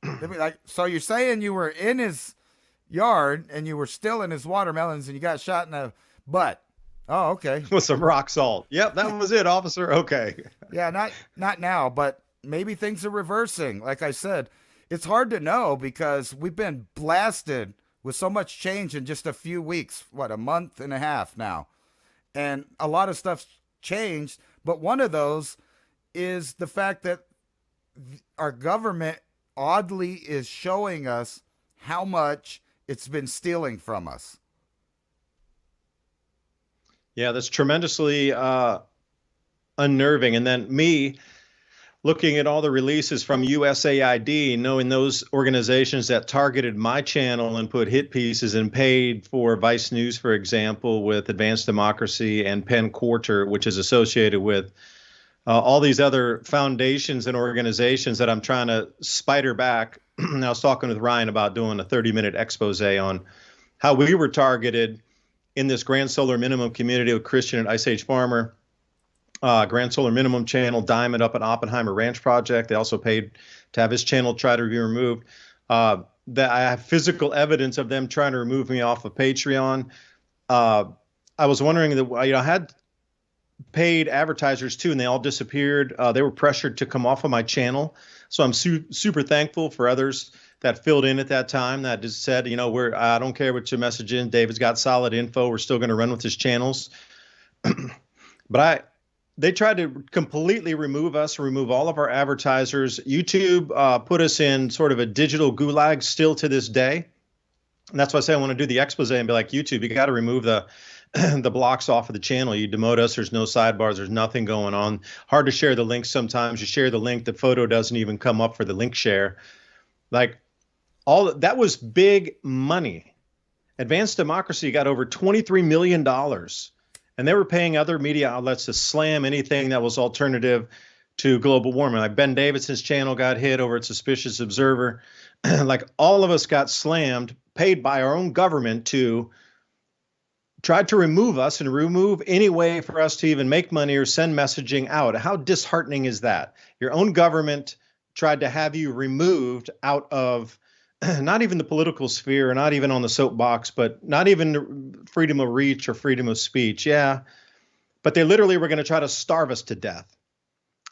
S1: They'd be like, so you're saying you were in his yard and you were stealing his watermelons and you got shot in the butt. Oh, okay.
S2: With some rock salt. Yep, that was it, officer. Okay.
S1: Yeah, not now, but maybe things are reversing. Like I said, it's hard to know because we've been blasted with so much change in just a few weeks. What, a month and a half now. And a lot of stuff's changed, but one of those is the fact that our government oddly is showing us how much it's been stealing from us.
S2: Yeah, that's tremendously unnerving. And then me looking at all the releases from USAID, knowing those organizations that targeted my channel and put hit pieces and paid for Vice News, for example, with Advanced Democracy and Penn Quarter, which is associated with all these other foundations and organizations that I'm trying to spider back. I was talking with Ryan about doing a 30-minute expose on how we were targeted in this Grand Solar Minimum community with Christian and Ice Age Farmer, Grand Solar Minimum channel, Diamond up at Oppenheimer Ranch Project. They also paid to have his channel try to be removed. That I have physical evidence of them trying to remove me off of Patreon. I was wondering that, I had paid advertisers too, and they all disappeared. They were pressured to come off of my channel. So I'm super thankful for others that filled in at that time that just said, I don't care what your message is. David's got solid info. We're still going to run with his channels. But they tried to completely remove us, remove all of our advertisers. YouTube put us in sort of a digital gulag still to this day. And that's why I say I want to do the expose and be like, YouTube, you got to remove the blocks off of the channel. You demote us. There's no sidebars. There's nothing going on. Hard to share the link sometimes. You share the link, the photo doesn't even come up for the link share. Like, all that was big money. Advanced Democracy got over $23 million. And they were paying other media outlets to slam anything that was alternative to global warming. Like Ben Davidson's channel got hit over at Suspicious Observer. Like all of us got slammed, paid by our own government to try to remove us and remove any way for us to even make money or send messaging out. How disheartening is that? Your own government tried to have you removed out of not even the political sphere, not even on the soapbox, but not even freedom of reach or freedom of speech. Yeah, but they literally were going to try to starve us to death.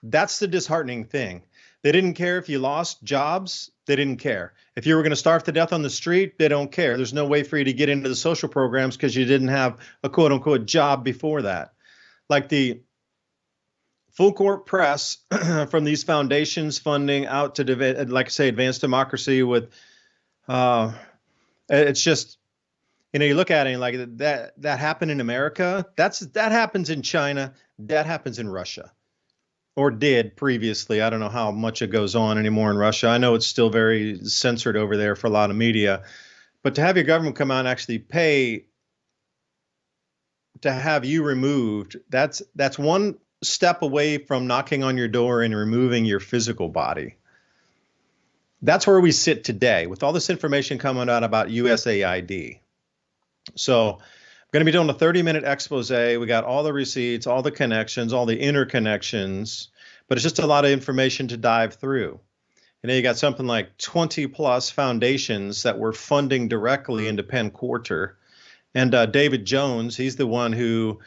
S2: That's the disheartening thing. They didn't care if you lost jobs. They didn't care. If you were going to starve to death on the street, they don't care. There's no way for you to get into the social programs because you didn't have a quote unquote job before that. Like the full court press from these foundations funding out to, like I say, advanced democracy with, it's just, you look at it and like that happened in America. That happens in China. That happens in Russia, or did previously. I don't know how much it goes on anymore in Russia. I know it's still very censored over there for a lot of media, but to have your government come out and actually pay to have you removed, that's one step away from knocking on your door and removing your physical body. That's where we sit today with all this information coming out about USAID. So I'm going to be doing a 30-minute expose. We got all the receipts, all the connections, all the interconnections, but it's just a lot of information to dive through. You got something like 20 plus foundations that were funding directly into Penn Quarter. And David Jones, he's the one who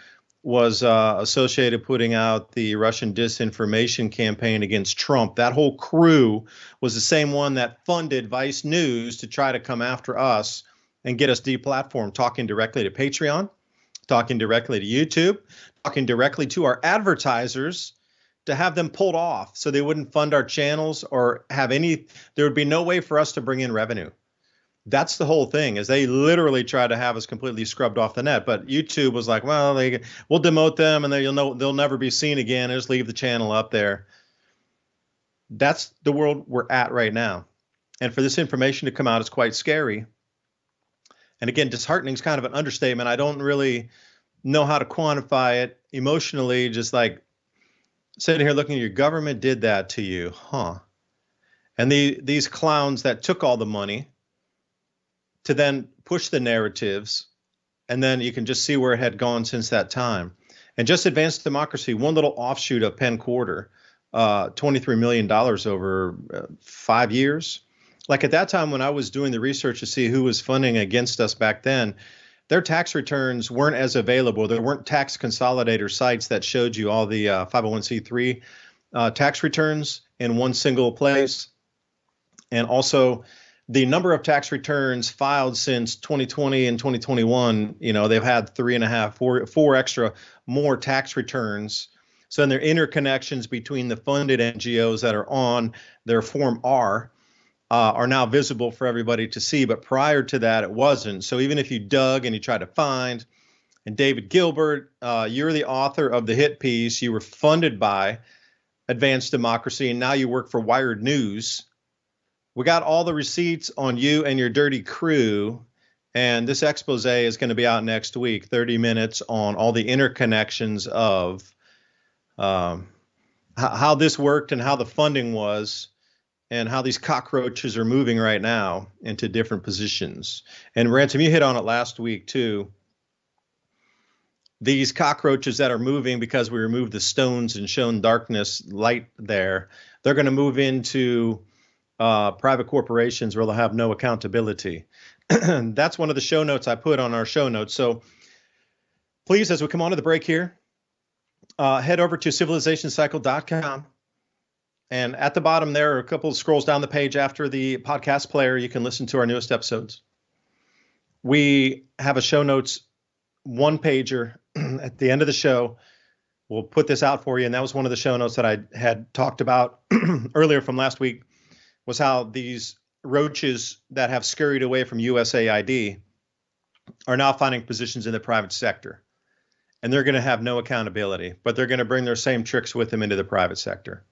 S2: was associated putting out the Russian disinformation campaign against Trump. That whole crew was the same one that funded Vice News to try to come after us and get us deplatformed, talking directly to Patreon, talking directly to YouTube, talking directly to our advertisers to have them pulled off so they wouldn't fund our channels or have there would be no way for us to bring in revenue. That's the whole thing, is they literally try to have us completely scrubbed off the net. But YouTube was like, well, we'll demote them and they'll never be seen again and just leave the channel up there. That's the world we're at right now. And for this information to come out is quite scary. And again, disheartening is kind of an understatement. I don't really know how to quantify it emotionally, just like sitting here looking at your government did that to you, huh? And these clowns that took all the money to then push the narratives, and then you can just see where it had gone since that time. And just advanced democracy, one little offshoot of Penn Quarter, $23 million over 5 years. Like at that time when I was doing the research to see who was funding against us back then, their tax returns weren't as available. There weren't tax consolidator sites that showed you all the 501c3 tax returns in one single place. And also the number of tax returns filed since 2020 and 2021, they've had 3.5, four extra more tax returns. So then there are interconnections between the funded NGOs that are on their Form R are now visible for everybody to see. But prior to that, it wasn't. So even if you dug and you tried to find, and David Gilbert, you're the author of the hit piece, you were funded by Advanced Democracy, and now you work for Wired News. We got all the receipts on you and your dirty crew, and this expose is going to be out next week, 30 minutes on all the interconnections of how this worked and how the funding was and how these cockroaches are moving right now into different positions. And Ransom, you hit on it last week too. These cockroaches that are moving because we removed the stones and shown darkness, light there, they're going to move into private corporations where they'll have no accountability. That's one of the show notes I put on our show notes. So please, as we come on to the break here, head over to civilizationcycle.com. And at the bottom there are a couple of scrolls down the page after the podcast player. You can listen to our newest episodes. We have a show notes one pager at the end of the show. We'll put this out for you. And that was one of the show notes that I had talked about earlier from last week, was how these roaches that have scurried away from USAID are now finding positions in the private sector. And they're going to have no accountability, but they're going to bring their same tricks with them into the private sector.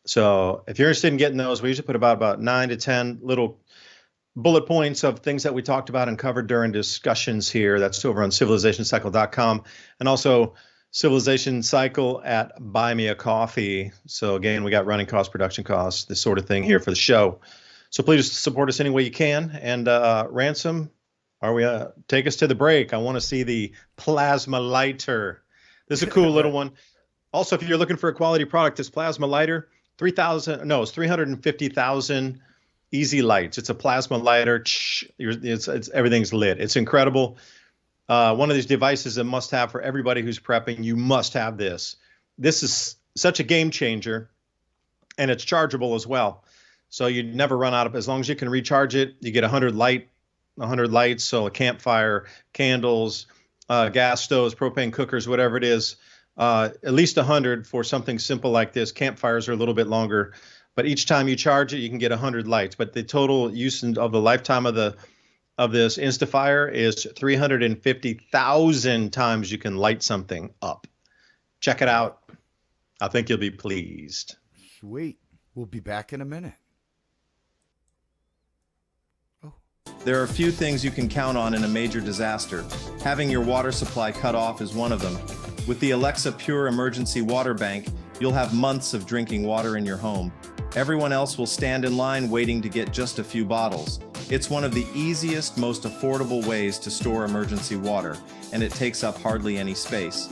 S2: So if you're interested in getting those, we usually put about 9 to 10 little bullet points of things that we talked about and covered during discussions here. That's over on civilizationcycle.com, and also Civilization Cycle at Buy Me a Coffee. So again, we got running costs, production costs, this sort of thing here for the show. So please support us any way you can. And Ransom, take us to the break. I want to see the plasma lighter. This is a cool little one. Also, if you're looking for a quality product, this plasma lighter, 3,000, no, it's 350,000 easy lights. It's a plasma lighter. It's everything's lit. It's incredible. One of these devices that must have for everybody who's prepping. You must have this. This is such a game changer, and it's chargeable as well. So you never run out of, as long as you can recharge it, you get 100 lights. So a campfire, candles, gas stoves, propane cookers, whatever it is, at least 100 for something simple like this. Campfires are a little bit longer, but each time you charge it, you can get 100 lights. But the total use of the lifetime of this Instafire is 350,000 times you can light something up. Check it out. I think you'll be pleased.
S1: Sweet. We'll be back in a minute.
S3: There are few things you can count on in a major disaster. Having your water supply cut off is one of them. With the Alexa Pure Emergency Water Bank, you'll have months of drinking water in your home. Everyone else will stand in line waiting to get just a few bottles. It's one of the easiest, most affordable ways to store emergency water, and it takes up hardly any space.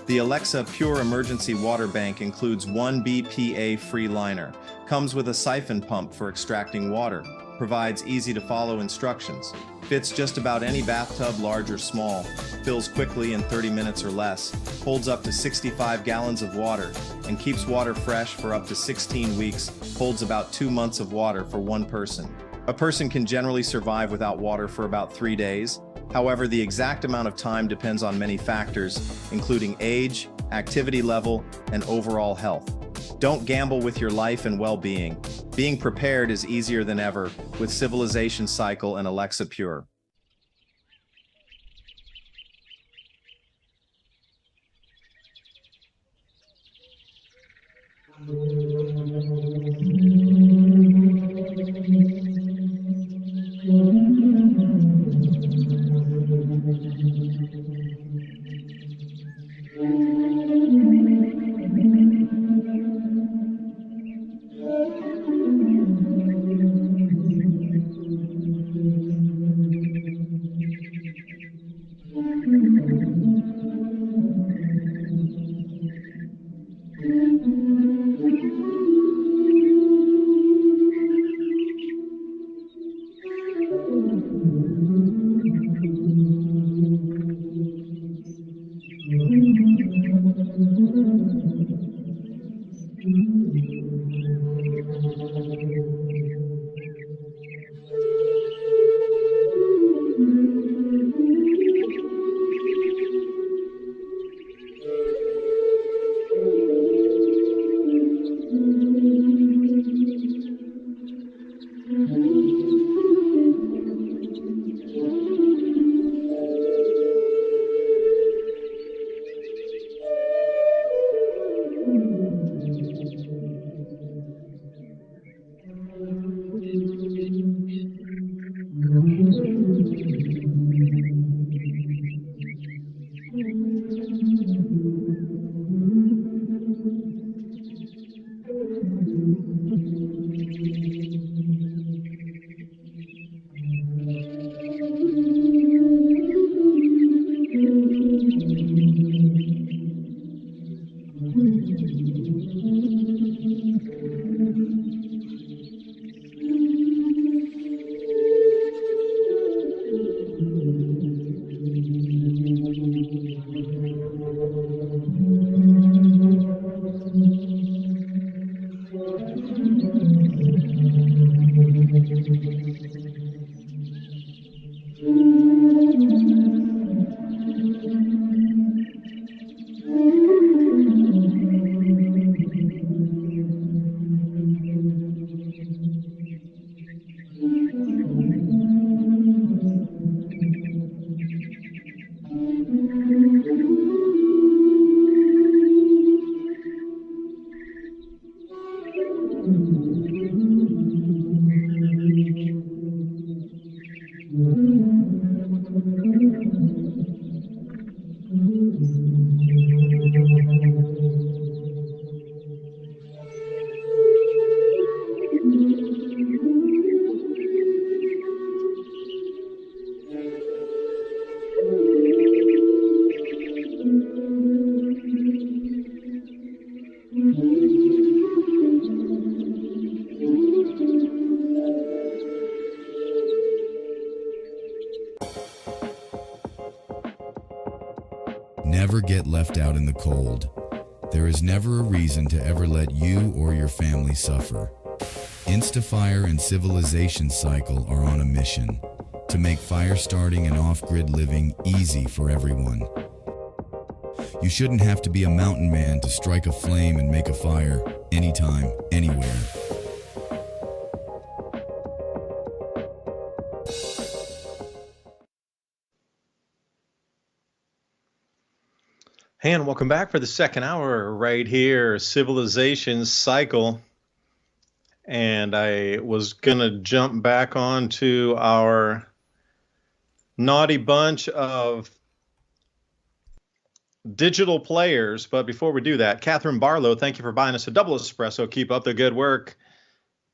S3: The Alexa Pure Emergency Water Bank includes one BPA-free liner, comes with a siphon pump for extracting water, provides easy-to-follow instructions, fits just about any bathtub, large or small, fills quickly in 30 minutes or less, holds up to 65 gallons of water, and keeps water fresh for up to 16 weeks, holds about 2 months of water for one person. A person can generally survive without water for about 3 days. However, the exact amount of time depends on many factors, including age, activity level, and overall health. Don't gamble with your life and well-being. Being prepared is easier than ever with Civilization Cycle and Alexa Pure.
S4: Never get left out in the cold. There is never a reason to ever let you or your family suffer. Instafire and Civilization Cycle are on a mission to make fire starting and off-grid living easy for everyone. You shouldn't have to be a mountain man to strike a flame and make a fire anytime, anywhere.
S2: Hey, and welcome back for the second hour right here, Civilization Cycle. And I was going to jump back on to our naughty bunch of digital players. But before we do that, Catherine Barlow, thank you for buying us a double espresso. Keep up the good work.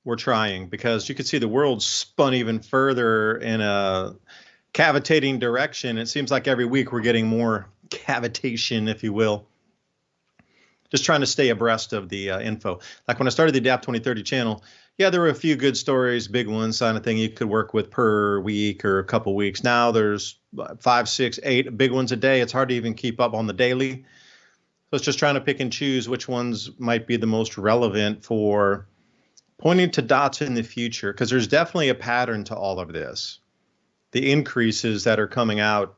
S2: We're trying, because you can see the world spun even further in a cavitating direction. It seems like every week we're getting more cavitation, if you will. Just trying to stay abreast of the info. Like when I started the Adapt 2030 channel, yeah, there were a few good stories, big ones, kind of thing you could work with per week or a couple weeks. Now there's 5, 6, 8 big ones a day. It's hard to even keep up on the daily. So it's just trying to pick and choose which ones might be the most relevant for pointing to dots in the future, because there's definitely a pattern to all of this. The increases that are coming out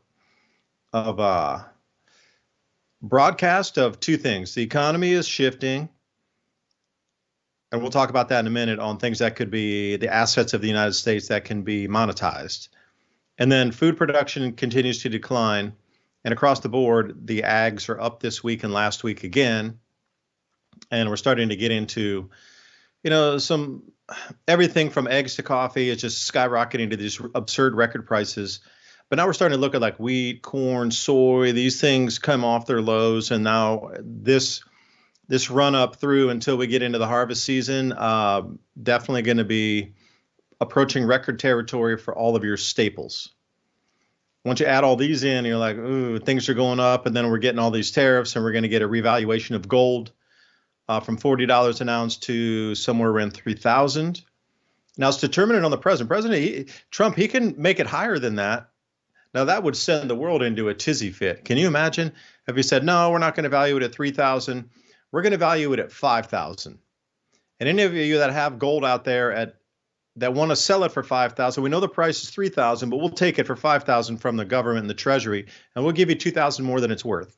S2: of broadcast of two things. The economy is shifting, and we'll talk about that in a minute, on things that could be the assets of the United States that can be monetized. And then food production continues to decline. And across the board, the ags are up this week and last week again. And we're starting to get into, some everything from eggs to coffee is just skyrocketing to these absurd record prices. But now we're starting to look at like wheat, corn, soy. These things come off their lows, and now this run up through until we get into the harvest season, definitely going to be approaching record territory for all of your staples. Once you add all these in, you're like, ooh, things are going up, and then we're getting all these tariffs, and we're going to get a revaluation of gold from $40 an ounce to somewhere around $3,000. Now it's determined on the President Trump. He can make it higher than that. Now, that would send the world into a tizzy fit. Can you imagine if he said, no, we're not going to value it at $3,000. We're going to value it at $5,000. And any of you that have gold out there that want to sell it for $5,000, we know the price is $3,000, but we'll take it for $5,000 from the government and the Treasury, and we'll give you $2,000 more than it's worth.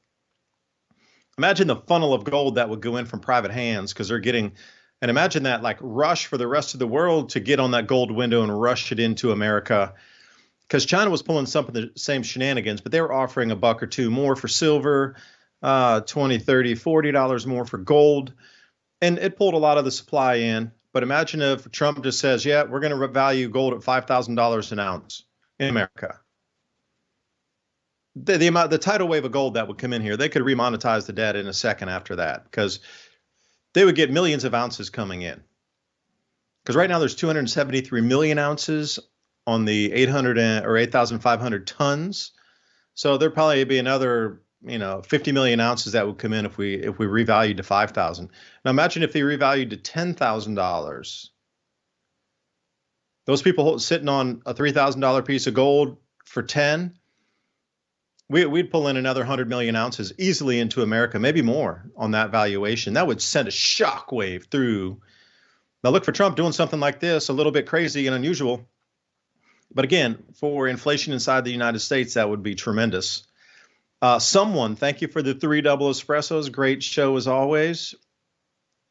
S2: Imagine the funnel of gold that would go in from private hands, because they're getting, and imagine that like rush for the rest of the world to get on that gold window and rush it into America. Because China was pulling some of the same shenanigans, but they were offering $1 or $2 more for silver, $20, $30, $40 more for gold. And it pulled a lot of the supply in. But imagine if Trump just says, yeah, we're going to value gold at $5,000 an ounce in America. The tidal wave of gold that would come in here, they could remonetize the debt in a second after that, because they would get millions of ounces coming in. Because right now there's 273 million ounces on the 8,500 tons. So there'd probably be another, 50 million ounces that would come in if we revalued to 5,000. Now imagine if they revalued to $10,000. Those people sitting on a $3,000 piece of gold for 10, we'd pull in another 100 million ounces easily into America, maybe more on that valuation. That would send a shockwave through. Now look for Trump doing something like this, a little bit crazy and unusual. But again, for inflation inside the United States, that would be tremendous. Someone, thank you for the 3 double espressos. Great show as always.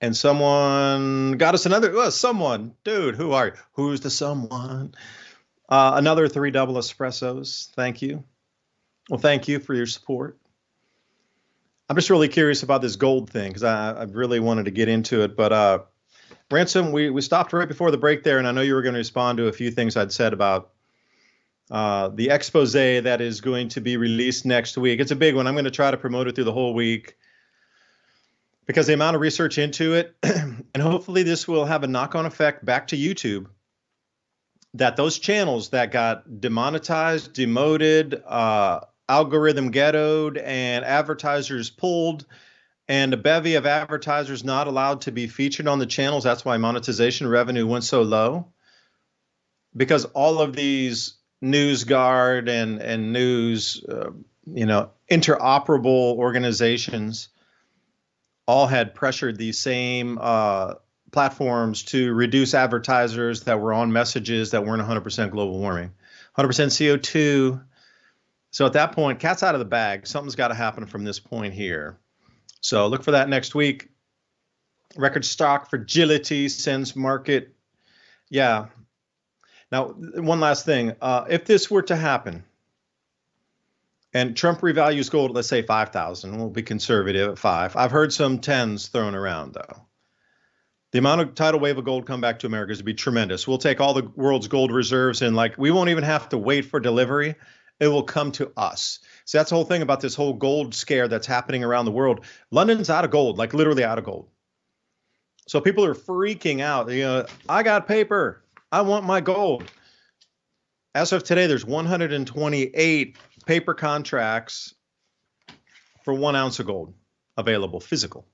S2: And someone got us another, someone, dude, who are you? Who's the someone? Another 3 double espressos. Thank you. Well, thank you for your support. I'm just really curious about this gold thing, because I really wanted to get into it. But Ransom, we stopped right before the break there, and I know you were going to respond to a few things I'd said about the expose that is going to be released next week. It's a big one. I'm going to try to promote it through the whole week, because the amount of research into it, and hopefully this will have a knock-on effect back to YouTube, that those channels that got demonetized, demoted, algorithm ghettoed, and advertisers pulled, and a bevy of advertisers not allowed to be featured on the channels. That's why monetization revenue went so low, because all of these NewsGuard and news, interoperable organizations all had pressured these same platforms to reduce advertisers that were on messages that weren't 100% global warming, 100% CO2. So at that point, cat's out of the bag. Something's got to happen from this point here. So look for that next week. Record stock fragility sends market. Yeah. Now, one last thing. If this were to happen and Trump revalues gold, let's say 5,000, we'll be conservative at 5. I've heard some 10s thrown around, though. The amount of tidal wave of gold come back to America is to be tremendous. We'll take all the world's gold reserves and we won't even have to wait for delivery. It will come to us. So that's the whole thing about this whole gold scare that's happening around the world. London's out of gold, like literally out of gold. So people are freaking out. I got paper. I want my gold. As of today, there's 128 paper contracts for 1 ounce of gold available, physical.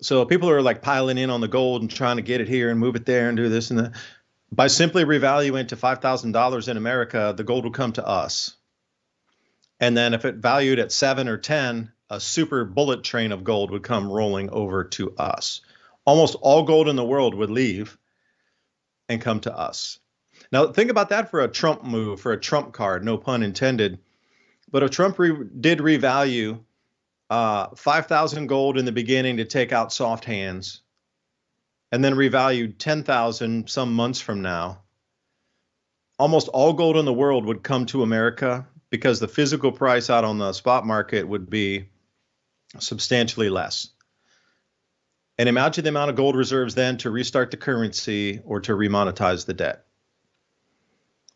S2: So people are piling in on the gold and trying to get it here and move it there and do this and that. By simply revaluing to $5,000 in America, the gold will come to us. And then if it valued at 7 or 10, a super bullet train of gold would come rolling over to us. Almost all gold in the world would leave and come to us. Now, think about that for a Trump move, for a Trump card, no pun intended. But if Trump did revalue 5,000 gold in the beginning to take out soft hands, and then revalued 10,000 some months from now, almost all gold in the world would come to America because the physical price out on the spot market would be substantially less. And imagine the amount of gold reserves then to restart the currency or to remonetize the debt.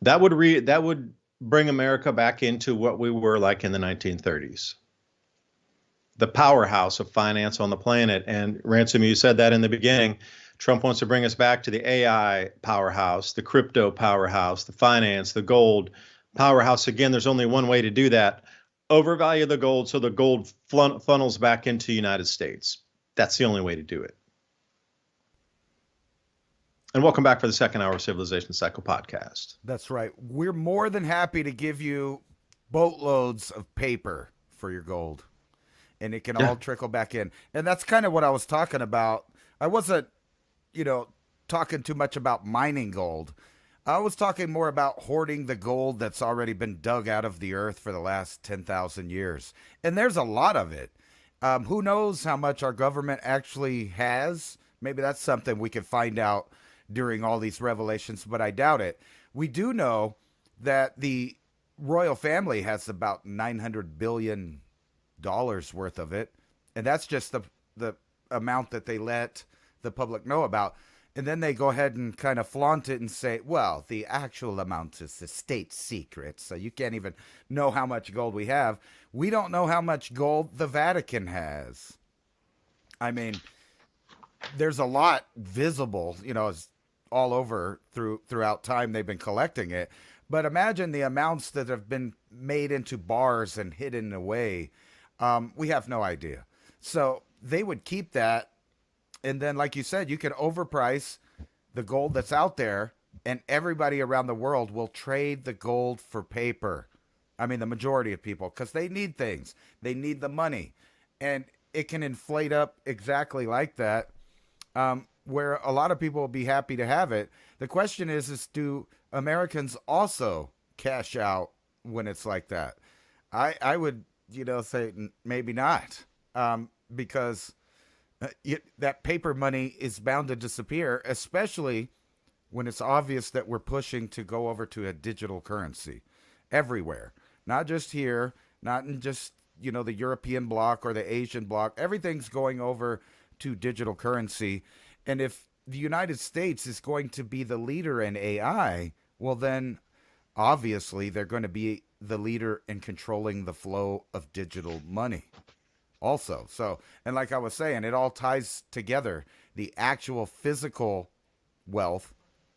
S2: That would bring America back into what we were like in the 1930s. The powerhouse of finance on the planet. And Ransom, you said that in the beginning. Trump wants to bring us back to the AI powerhouse, the crypto powerhouse, the finance, the gold powerhouse. Again, there's only one way to do that. Overvalue the gold so the gold funnels back into the United States. That's the only way to do it. And welcome back for the second hour of Civilization Cycle podcast.
S1: That's right. We're more than happy to give you boatloads of paper for your gold. And it can all trickle back in. And that's kind of what I was talking about. I wasn't, talking too much about mining gold. I was talking more about hoarding the gold that's already been dug out of the earth for the last 10,000 years. And there's a lot of it. Who knows how much our government actually has? Maybe that's something we could find out during all these revelations, but I doubt it. We do know that the royal family has about $900 billion worth of it. And that's just the amount that they let the public know about. And then they go ahead and kind of flaunt it and say, well, the actual amount is the state secret. So you can't even know how much gold we have. We don't know how much gold the Vatican has. I mean, there's a lot visible, it's all over throughout time. They've been collecting it. But imagine the amounts that have been made into bars and hidden away. We have no idea. So they would keep that. And then, like you said, you can overprice the gold that's out there, and everybody around the world will trade the gold for paper. I mean, the majority of people, because they need things. They need the money. And it can inflate up exactly like that, where a lot of people will be happy to have it. The question is do Americans also cash out when it's like that? I would, say maybe not, because that paper money is bound to disappear, especially when it's obvious that we're pushing to go over to a digital currency everywhere, not just here, not in just, the European bloc or the Asian bloc. Everything's going over to digital currency. And if the United States is going to be the leader in AI, well, then obviously they're going to be the leader in controlling the flow of digital money also. So, and like I was saying, it all ties together. The actual physical wealth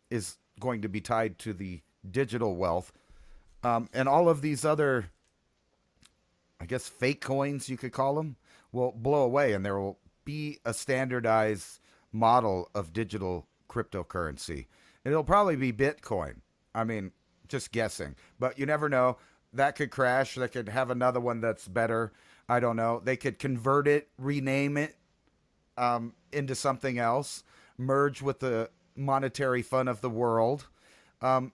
S1: is going to be tied to the digital wealth. And all of these other I guess fake coins you could call them, will blow away, and there will be a standardized model of digital cryptocurrency. It'll probably be Bitcoin. I mean, just guessing, but you never know. That could crash. They could have another one that's better. I don't know. They could convert it, rename it into something else, merge with the monetary fund of the world. Um,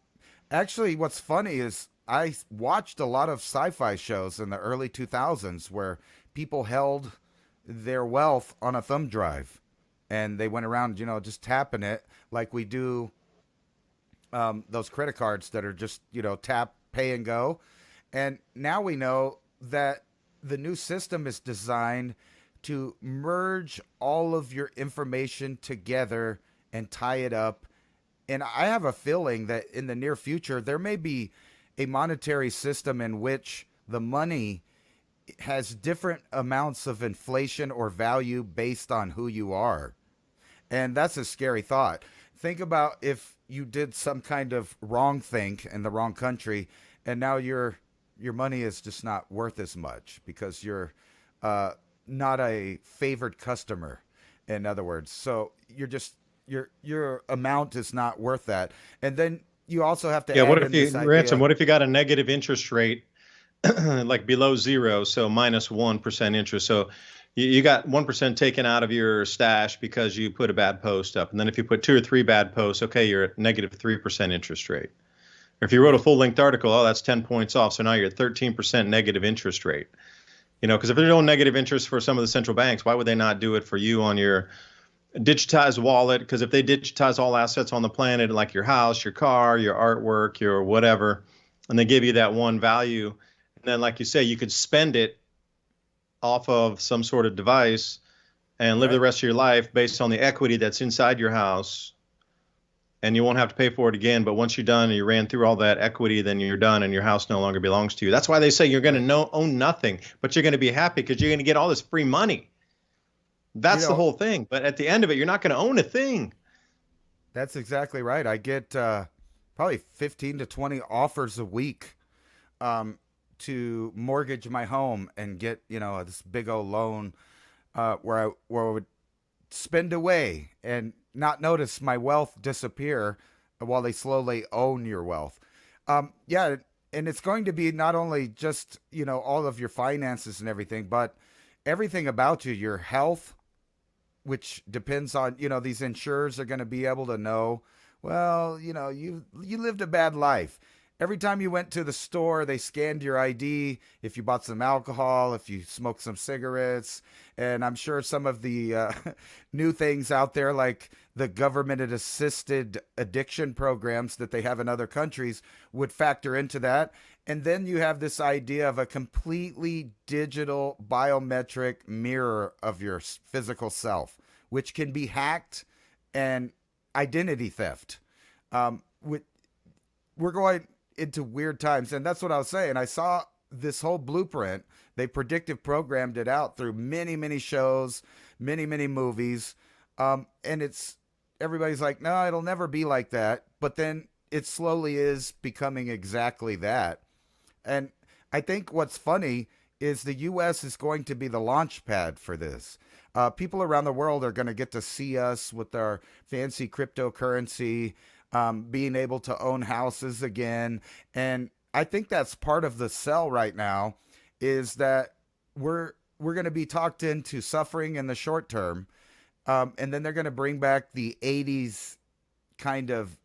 S1: Actually, what's funny is I watched a lot of sci-fi shows in the early 2000s where people held their wealth on a thumb drive, and they went around, just tapping it like we do those credit cards that are just, tap, pay, and go. And now we know that the new system is designed to merge all of your information together and tie it up. And I have a feeling that in the near future, there may be a monetary system in which the money has different amounts of inflation or value based on who you are. And that's a scary thought. Think about if you did some kind of wrong thing in the wrong country, and now your money is just not worth as much because you're not a favored customer. In other words, so you're just your amount is not worth that. And then you also have to
S2: Yeah,
S1: add
S2: what if
S1: in this
S2: you, Ransom,
S1: idea.
S2: what if you got a negative interest rate, like below zero, so -1% interest? So you got 1% taken out of your stash because you put a bad post up. And then if you put two or three bad posts, okay, you're at -3% interest rate. Or if you wrote a full length article, oh, that's 10 points off. So now you're at 13% negative interest rate. Because if there's no negative interest for some of the central banks, why would they not do it for you on your digitized wallet? Because if they digitize all assets on the planet, like your house, your car, your artwork, your whatever, and they give you that one value, and then like you say, you could spend it off of some sort of device and live the
S1: Right.
S2: rest of your life based on the equity that's inside your house, and you won't have to pay for it again. But once you're done and you ran through all that equity, then you're done and your house no longer belongs to you. That's why they say you're going to
S1: Right.
S2: own nothing, but you're going to be happy because you're going to get all this free money.
S1: You
S2: That's the
S1: know,
S2: whole thing. But at the end of it, you're not going to own a thing.
S1: that's exactly right. I get probably 15 to 20 offers a week to mortgage my home and get, this big old loan where I would spend away and not notice my wealth disappear while they slowly own your wealth. Yeah, and it's going to be not only just, all of your finances and everything, but everything about you, your health, which depends on, these insurers are going to be able to know, well, you lived a bad life. Every time you went to the store, they scanned your ID, if you bought some alcohol, if you smoked some cigarettes. And I'm sure some of the new things out there, like the government assisted addiction programs that they have in other countries, would factor into that. And then you have this idea of a completely digital biometric mirror of your physical self, which can be hacked, and identity theft. With We're going into weird times, and that's what I was saying. I saw this whole blueprint. They predictive programmed it out through many, many shows, many, many movies, and it's everybody's like, no, it'll never be like that. But then it slowly is becoming exactly that. And I think what's funny is the U.S. is going to be the launch pad for this. People around the world are going to get to see us with our fancy cryptocurrency, being able to own houses again. And I think that's part of the sell right now is that we're going to be talked into suffering in the short term. And then they're going to bring back the 80s kind of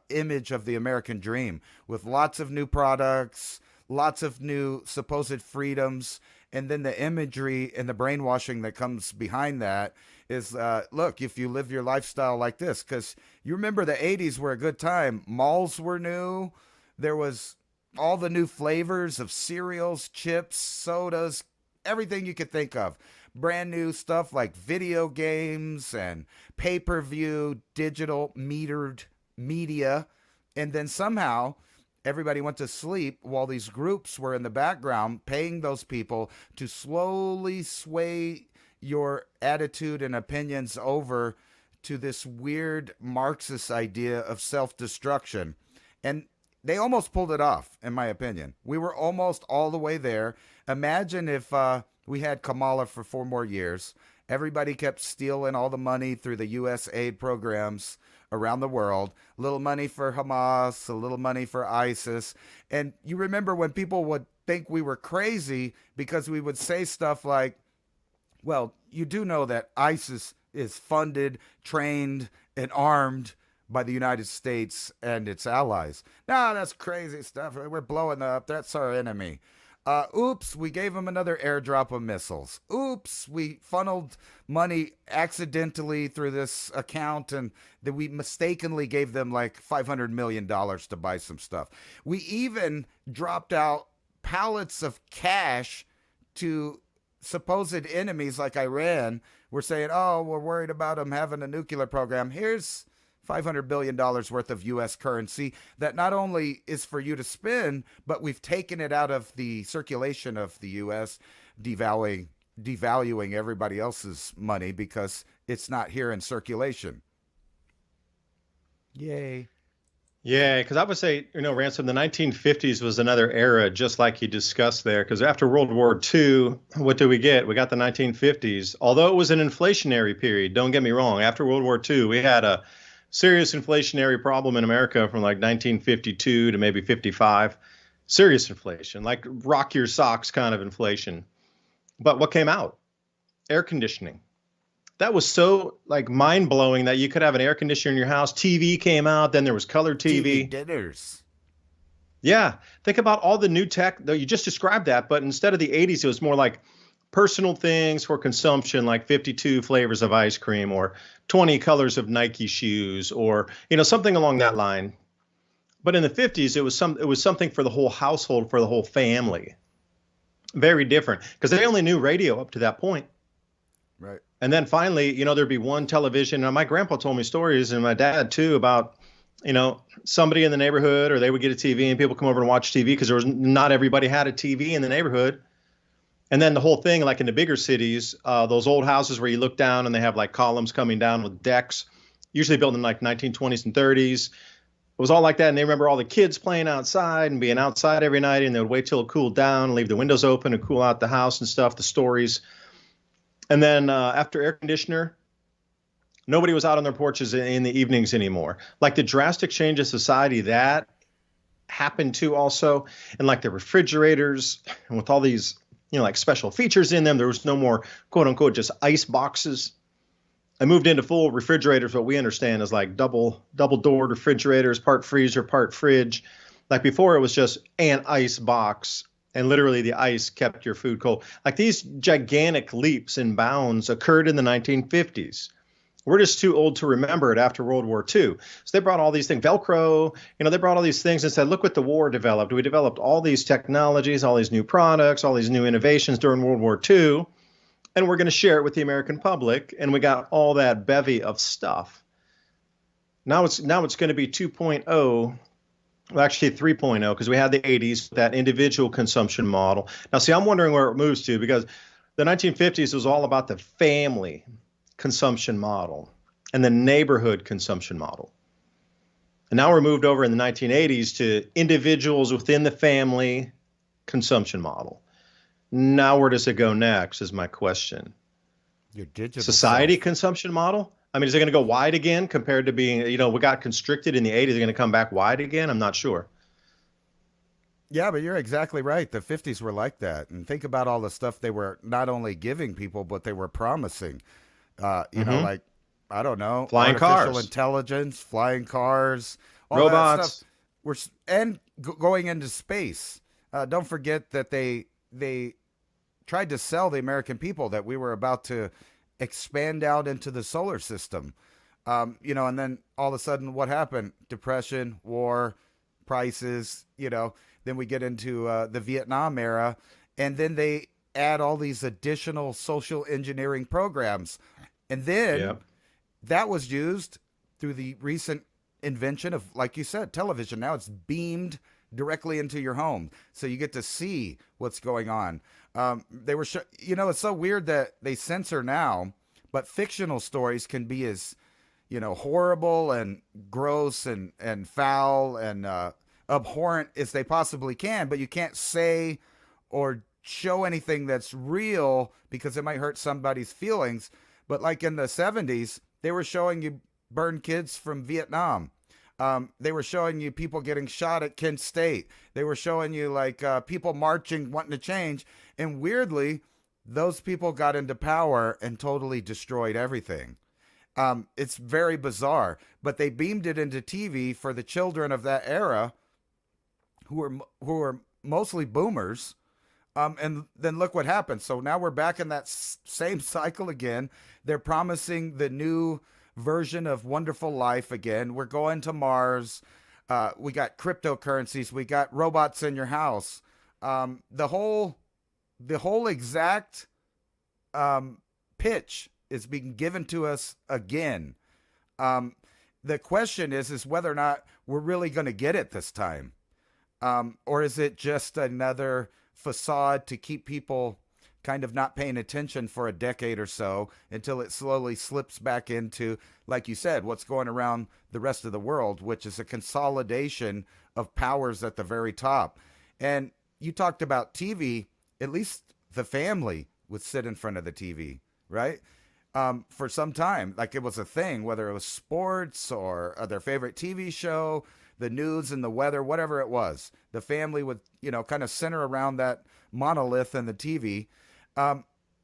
S1: image of the American dream with lots of new products, lots of new supposed freedoms, and then the imagery and the brainwashing that comes behind that is look, if you live your lifestyle like this, because you remember the 80s were a good time. Malls were new. There was all the new flavors of cereals, chips, sodas, everything you could think of. Brand new stuff like video games and pay-per-view, digital metered media. And then somehow everybody went to sleep while these groups were in the background paying those people to slowly sway your attitude and opinions over to this weird Marxist idea of self-destruction. And they almost pulled it off, in my opinion. We were almost all the way there. Imagine if we had Kamala for 4 more years. Everybody kept stealing all the money through the U.S. aid programs around the world. A little money for Hamas, a little money for ISIS. And you remember when people would think we were crazy because we would say stuff like, well, you do know that ISIS is funded, trained, and armed by the United States and its allies. No, that's crazy stuff. We're blowing up. That's our enemy. Oops, we gave them another airdrop of missiles. Oops, we funneled money accidentally through this account and that we mistakenly gave them like $500 million to buy some stuff. We even dropped out pallets of cash to supposed enemies like Iran. We're saying, oh, we're worried about them having a nuclear program. Here's $500 billion worth of U.S. currency that not only is for you to spend, but we've taken it out of the circulation of the U.S., devaluing everybody else's money because it's not here in circulation. Yay.
S2: Yeah, because I would say, Ransom, the 1950s was another era, just like you discussed there. Because after World War II, what did we get? We got the 1950s. Although it was an inflationary period, don't get me wrong. After World War II, we had a serious inflationary problem in America from like 1952 to maybe 55. Serious inflation, like rock your socks kind of inflation. But what came out? Air conditioning. That was so like mind blowing that you could have an air conditioner in your house. TV came out, then there was color TV.
S1: Dinners.
S2: Yeah. Think about all the new tech, though you just described that, but instead of the 80s, it was more like personal things for consumption, like 52 flavors of ice cream or 20 colors of Nike shoes or, something along that line. But in the 50s, it was something for the whole household, for the whole family. Very different because they only knew radio up to that point.
S1: Right.
S2: And then finally, there'd be one television. Now, my grandpa told me stories, and my dad too, about, somebody in the neighborhood, or they would get a TV and people come over and watch TV because not everybody had a TV in the neighborhood. And then the whole thing, like in the bigger cities, those old houses where you look down and they have like columns coming down with decks, usually built in like 1920s and 30s. It was all like that. And they remember all the kids playing outside and being outside every night, and they would wait till it cooled down, leave the windows open and cool out the house and stuff, the stories. And then after air conditioner, nobody was out on their porches in the evenings anymore. Like the drastic change of society that happened to also, and like the refrigerators and with all these, like special features in them, there was no more quote unquote just ice boxes. I moved into full refrigerators, what we understand is like double doored refrigerators, part freezer, part fridge. Like before it was just an ice box. And literally the ice kept your food cold. Like these gigantic leaps and bounds occurred in the 1950s. We're just too old to remember it after World War II. So they brought all these things, Velcro, they brought all these things and said, look what the war developed. We developed all these technologies, all these new products, all these new innovations during World War II, and we're going to share it with the American public. And we got all that bevy of stuff. Now it's going to be 2.0. Well, actually 3.0, because we had the 80s, that individual consumption model. Now, see, I'm wondering where it moves to, because the 1950s was all about the family consumption model and the neighborhood consumption model. And now we're moved over in the 1980s to individuals within the family consumption model. Now, where does it go next is my question.
S1: Your digital
S2: society
S1: self.
S2: consumption model? I mean, is it going to go wide again compared to being, we got constricted in the 80s? Is it going to come back wide again? I'm not sure.
S1: Yeah, but you're exactly right. The 50s were like that. And think about all the stuff they were not only giving people, but they were promising. Like, I don't know,
S2: flying
S1: artificial
S2: cars,
S1: intelligence, flying cars, all
S2: robots.
S1: that stuff. Going into space. Don't forget that they tried to sell the American people that we were about to expand out into the solar system. And then all of a sudden what happened? Depression, war, prices, then we get into the Vietnam era, and then they add all these additional social engineering programs. And then that was used through the recent invention of, like you said, television. Now it's beamed directly into your home, so you get to see what's going on. They were, it's so weird that they censor now, but fictional stories can be as, horrible and gross and foul and abhorrent as they possibly can, but you can't say or show anything that's real because it might hurt somebody's feelings. But like in the 70s, they were showing you burned kids from Vietnam. They were showing you people getting shot at Kent State. They were showing you like people marching, wanting to change. And weirdly, those people got into power and totally destroyed everything. It's very bizarre, but they beamed it into TV for the children of that era, who were mostly boomers. And then look what happened. So now we're back in that same cycle again. They're promising the new version of wonderful life again. We're going to Mars. We got cryptocurrencies. We got robots in your house. The whole exact pitch is being given to us again. The question is whether or not we're really going to get it this time, or is it just another facade to keep people kind of not paying attention for a decade or so until it slowly slips back into, like you said, what's going around the rest of the world, which is a consolidation of powers at the very top. And you talked about TV. At least the family would sit in front of the TV, right? For some time, like it was a thing, whether it was sports or their favorite TV show, the news and the weather, whatever it was. The family would, kind of center around that monolith and the TV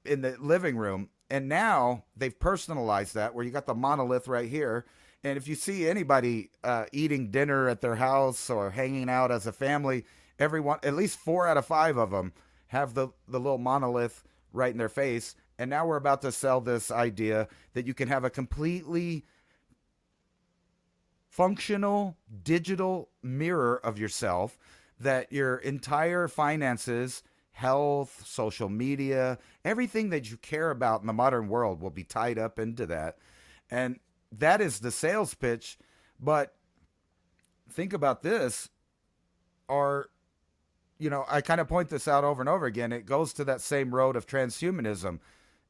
S1: in the living room. And now they've personalized that where you got the monolith right here. And if you see anybody eating dinner at their house or hanging out as a family, everyone, at least 4 out of 5 of them have the little monolith right in their face. And now we're about to sell this idea that you can have a completely functional digital mirror of yourself, that your entire finances, health, social media, everything that you care about in the modern world will be tied up into that. And that is the sales pitch. But think about this, I kind of point this out over and over again. It goes to that same road of transhumanism.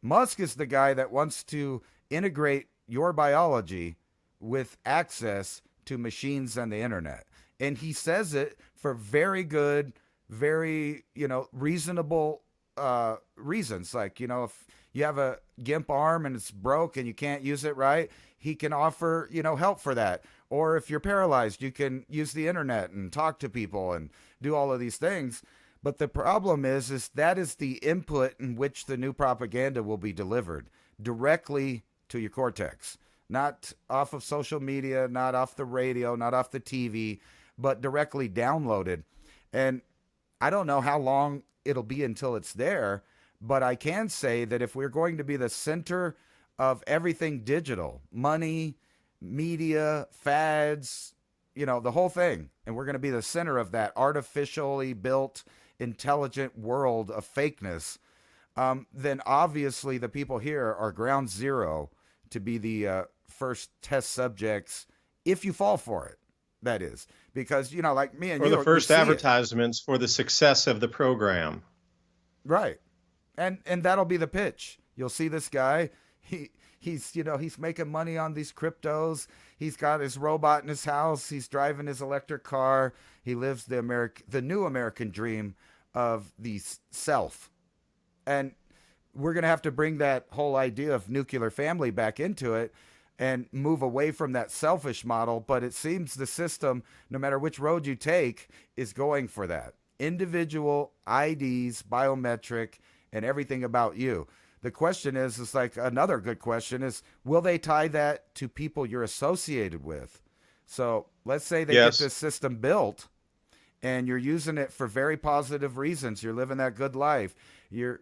S1: Musk is the guy that wants to integrate your biology with access to machines and the internet. And he says it for very good, very, reasonable reasons. Like, if you have a GIMP arm and it's broke and you can't use it right, he can offer, help for that. Or if you're paralyzed, you can use the internet and talk to people and do all of these things. But the problem is that is the input in which the new propaganda will be delivered directly to your cortex. Not off of social media, not off the radio, not off the TV, but directly downloaded. And I don't know how long it'll be until it's there, but I can say that if we're going to be the center of everything digital, money, media, fads, the whole thing, and we're going to be the center of that artificially built, intelligent world of fakeness, then obviously the people here are ground zero to be the first test subjects, if you fall for it, that is. Because, like me and
S2: or
S1: you.
S2: Or the first advertisements for the success of the program.
S1: Right. And that'll be the pitch. You'll see this guy, he's making money on these cryptos. He's got his robot in his house. He's driving his electric car. He lives the new American dream of the self. And we're going to have to bring that whole idea of nuclear family back into it and move away from that selfish model. But it seems the system, no matter which road you take, is going for that. Individual IDs, biometric, and everything about you. The question is like another good question is, will they tie that to people you're associated with? So let's say they
S2: Yes.
S1: get this system built and you're using it for very positive reasons. You're living that good life. You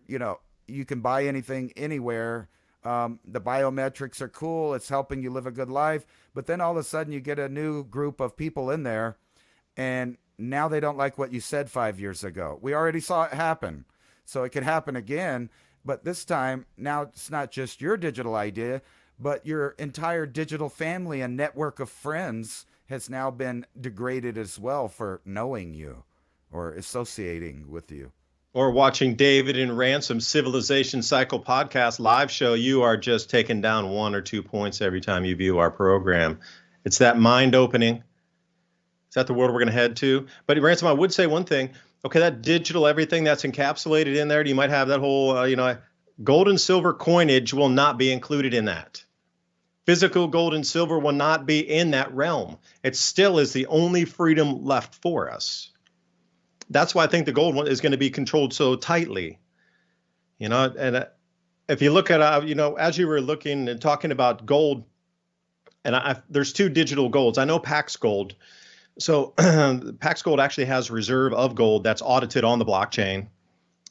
S1: can buy anything anywhere. The biometrics are cool. It's helping you live a good life. But then all of a sudden you get a new group of people in there and now they don't like what you said 5 years ago. We already saw it happen. So it could happen again. But this time, now it's not just your digital idea, but your entire digital family and network of friends has now been degraded as well for knowing you or associating with you.
S2: Or watching David and Ransom Civilization Cycle podcast live show, you are just taking down 1 or 2 points every time you view our program. It's that mind opening. Is that the world we're going to head to? But Ransom, I would say one thing. Okay, that digital everything that's encapsulated in there, you might have that whole, gold and silver coinage will not be included in that. Physical gold and silver will not be in that realm. It still is the only freedom left for us. That's why I think the gold one is going to be controlled so tightly. And if you look at, as you were looking and talking about gold, and there's two digital golds. I know Pax Gold. So Pax Gold actually has a reserve of gold that's audited on the blockchain.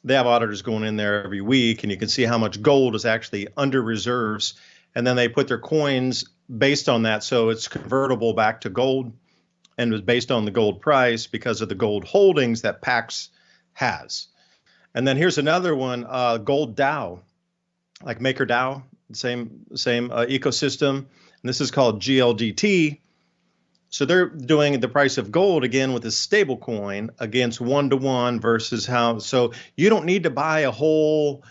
S2: They have auditors going in there every week, and you can see how much gold is actually under reserves. And then they put their coins based on that. So it's convertible back to gold, and it was based on the gold price because of the gold holdings that Pax has. And then here's another one, Gold DAO, like MakerDAO, same ecosystem. And this is called GLDT. So they're doing the price of gold again with a stable coin against 1-to-1 versus how. So you don't need to buy a whole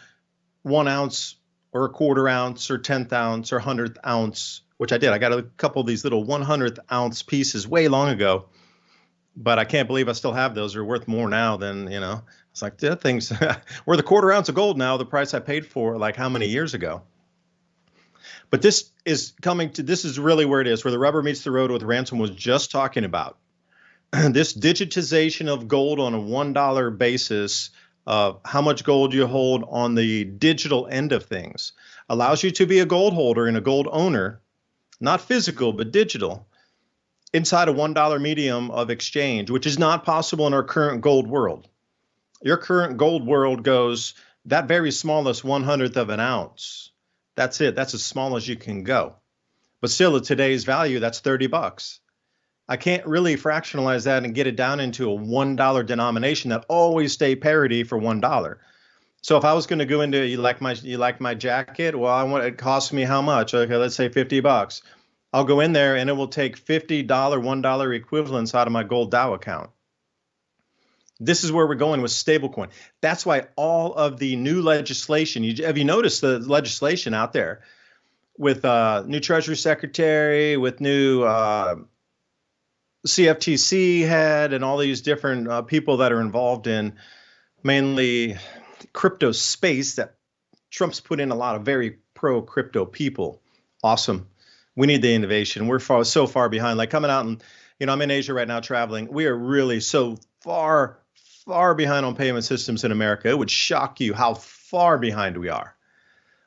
S2: 1 ounce or a 1/4 ounce or 10th ounce or 100th ounce, which I did. I got a couple of these little 100th ounce pieces way long ago, but I can't believe I still have those. They're worth more now than, it's like that thing's worth a 1/4 ounce of gold now, the price I paid for like how many years ago. But this is really where it is, where the rubber meets the road, what Ransom was just talking about. This digitization of gold on a $1 basis of how much gold you hold on the digital end of things allows you to be a gold holder and a gold owner, not physical, but digital, inside a $1 medium of exchange, which is not possible in our current gold world. Your current gold world goes that very smallest 100th of an ounce. That's it. That's as small as you can go. But still, at today's value, that's $30. I can't really fractionalize that and get it down into a $1 denomination that always stay parity for $1. So if I was going to go into, you like my jacket? Well, it costs me how much? Okay, let's say $50. I'll go in there and it will take $50 $1 equivalents out of my Gold DAO account. This is where we're going with stablecoin. That's why all of the new legislation, have you noticed the legislation out there with new Treasury Secretary, with new CFTC head, and all these different people that are involved in mainly crypto space that Trump's put in a lot of very pro crypto people. Awesome. We need the innovation. We're so far behind. Like coming out and, I'm in Asia right now traveling. We are really so far behind on payment systems in America. It would shock you how far behind we are.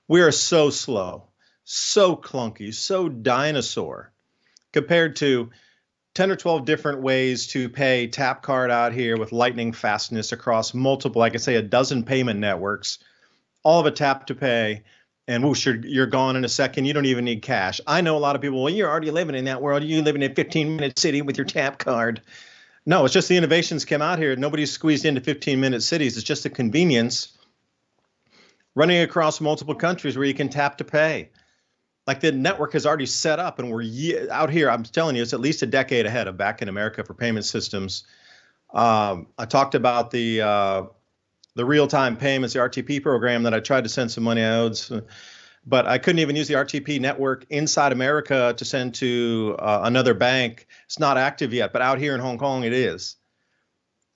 S2: We are so slow, so clunky, so dinosaur compared to 10 or 12 different ways to pay tap card out here with lightning fastness across multiple, like I say, a dozen payment networks, all of a tap to pay, and whoosh, you're gone in a second. You don't even need cash. I know a lot of people, well, you're already living in that world. You live in a 15-minute city with your tap card. No, it's just the innovations came out here. Nobody's squeezed into 15-minute cities. It's just a convenience running across multiple countries where you can tap to pay. Like the network is already set up, and we're out here. I'm telling you, it's at least a decade ahead of back in America for payment systems. I talked about the real-time payments, the RTP program that I tried to send some money I owed, but I couldn't even use the RTP network inside America to send to another bank. It's not active yet, but out here in Hong Kong, it is.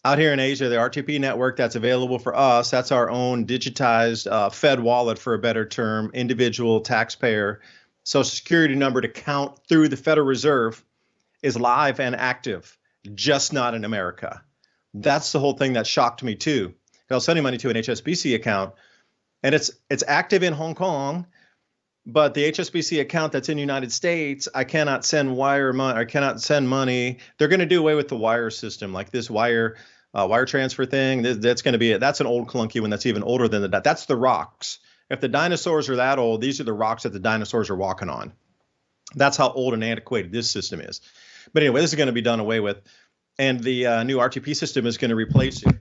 S2: Out here in Asia, the RTP network that's available for us, that's our own digitized Fed wallet, for a better term, individual taxpayer Social Security number to count through the Federal Reserve, is live and active, just not in America. That's the whole thing that shocked me too. I'll send money to an HSBC account, and it's active in Hong Kong, but the HSBC account that's in the United States, I cannot send wire money. I cannot send money. They're going to do away with the wire system, like this wire transfer thing. That's going to be that's an old clunky one that's even older than that's the rocks. If the dinosaurs are that old, these are the rocks that the dinosaurs are walking on. That's how old and antiquated this system is. But anyway, this is going to be done away with, and the new RTP system is going to replace it.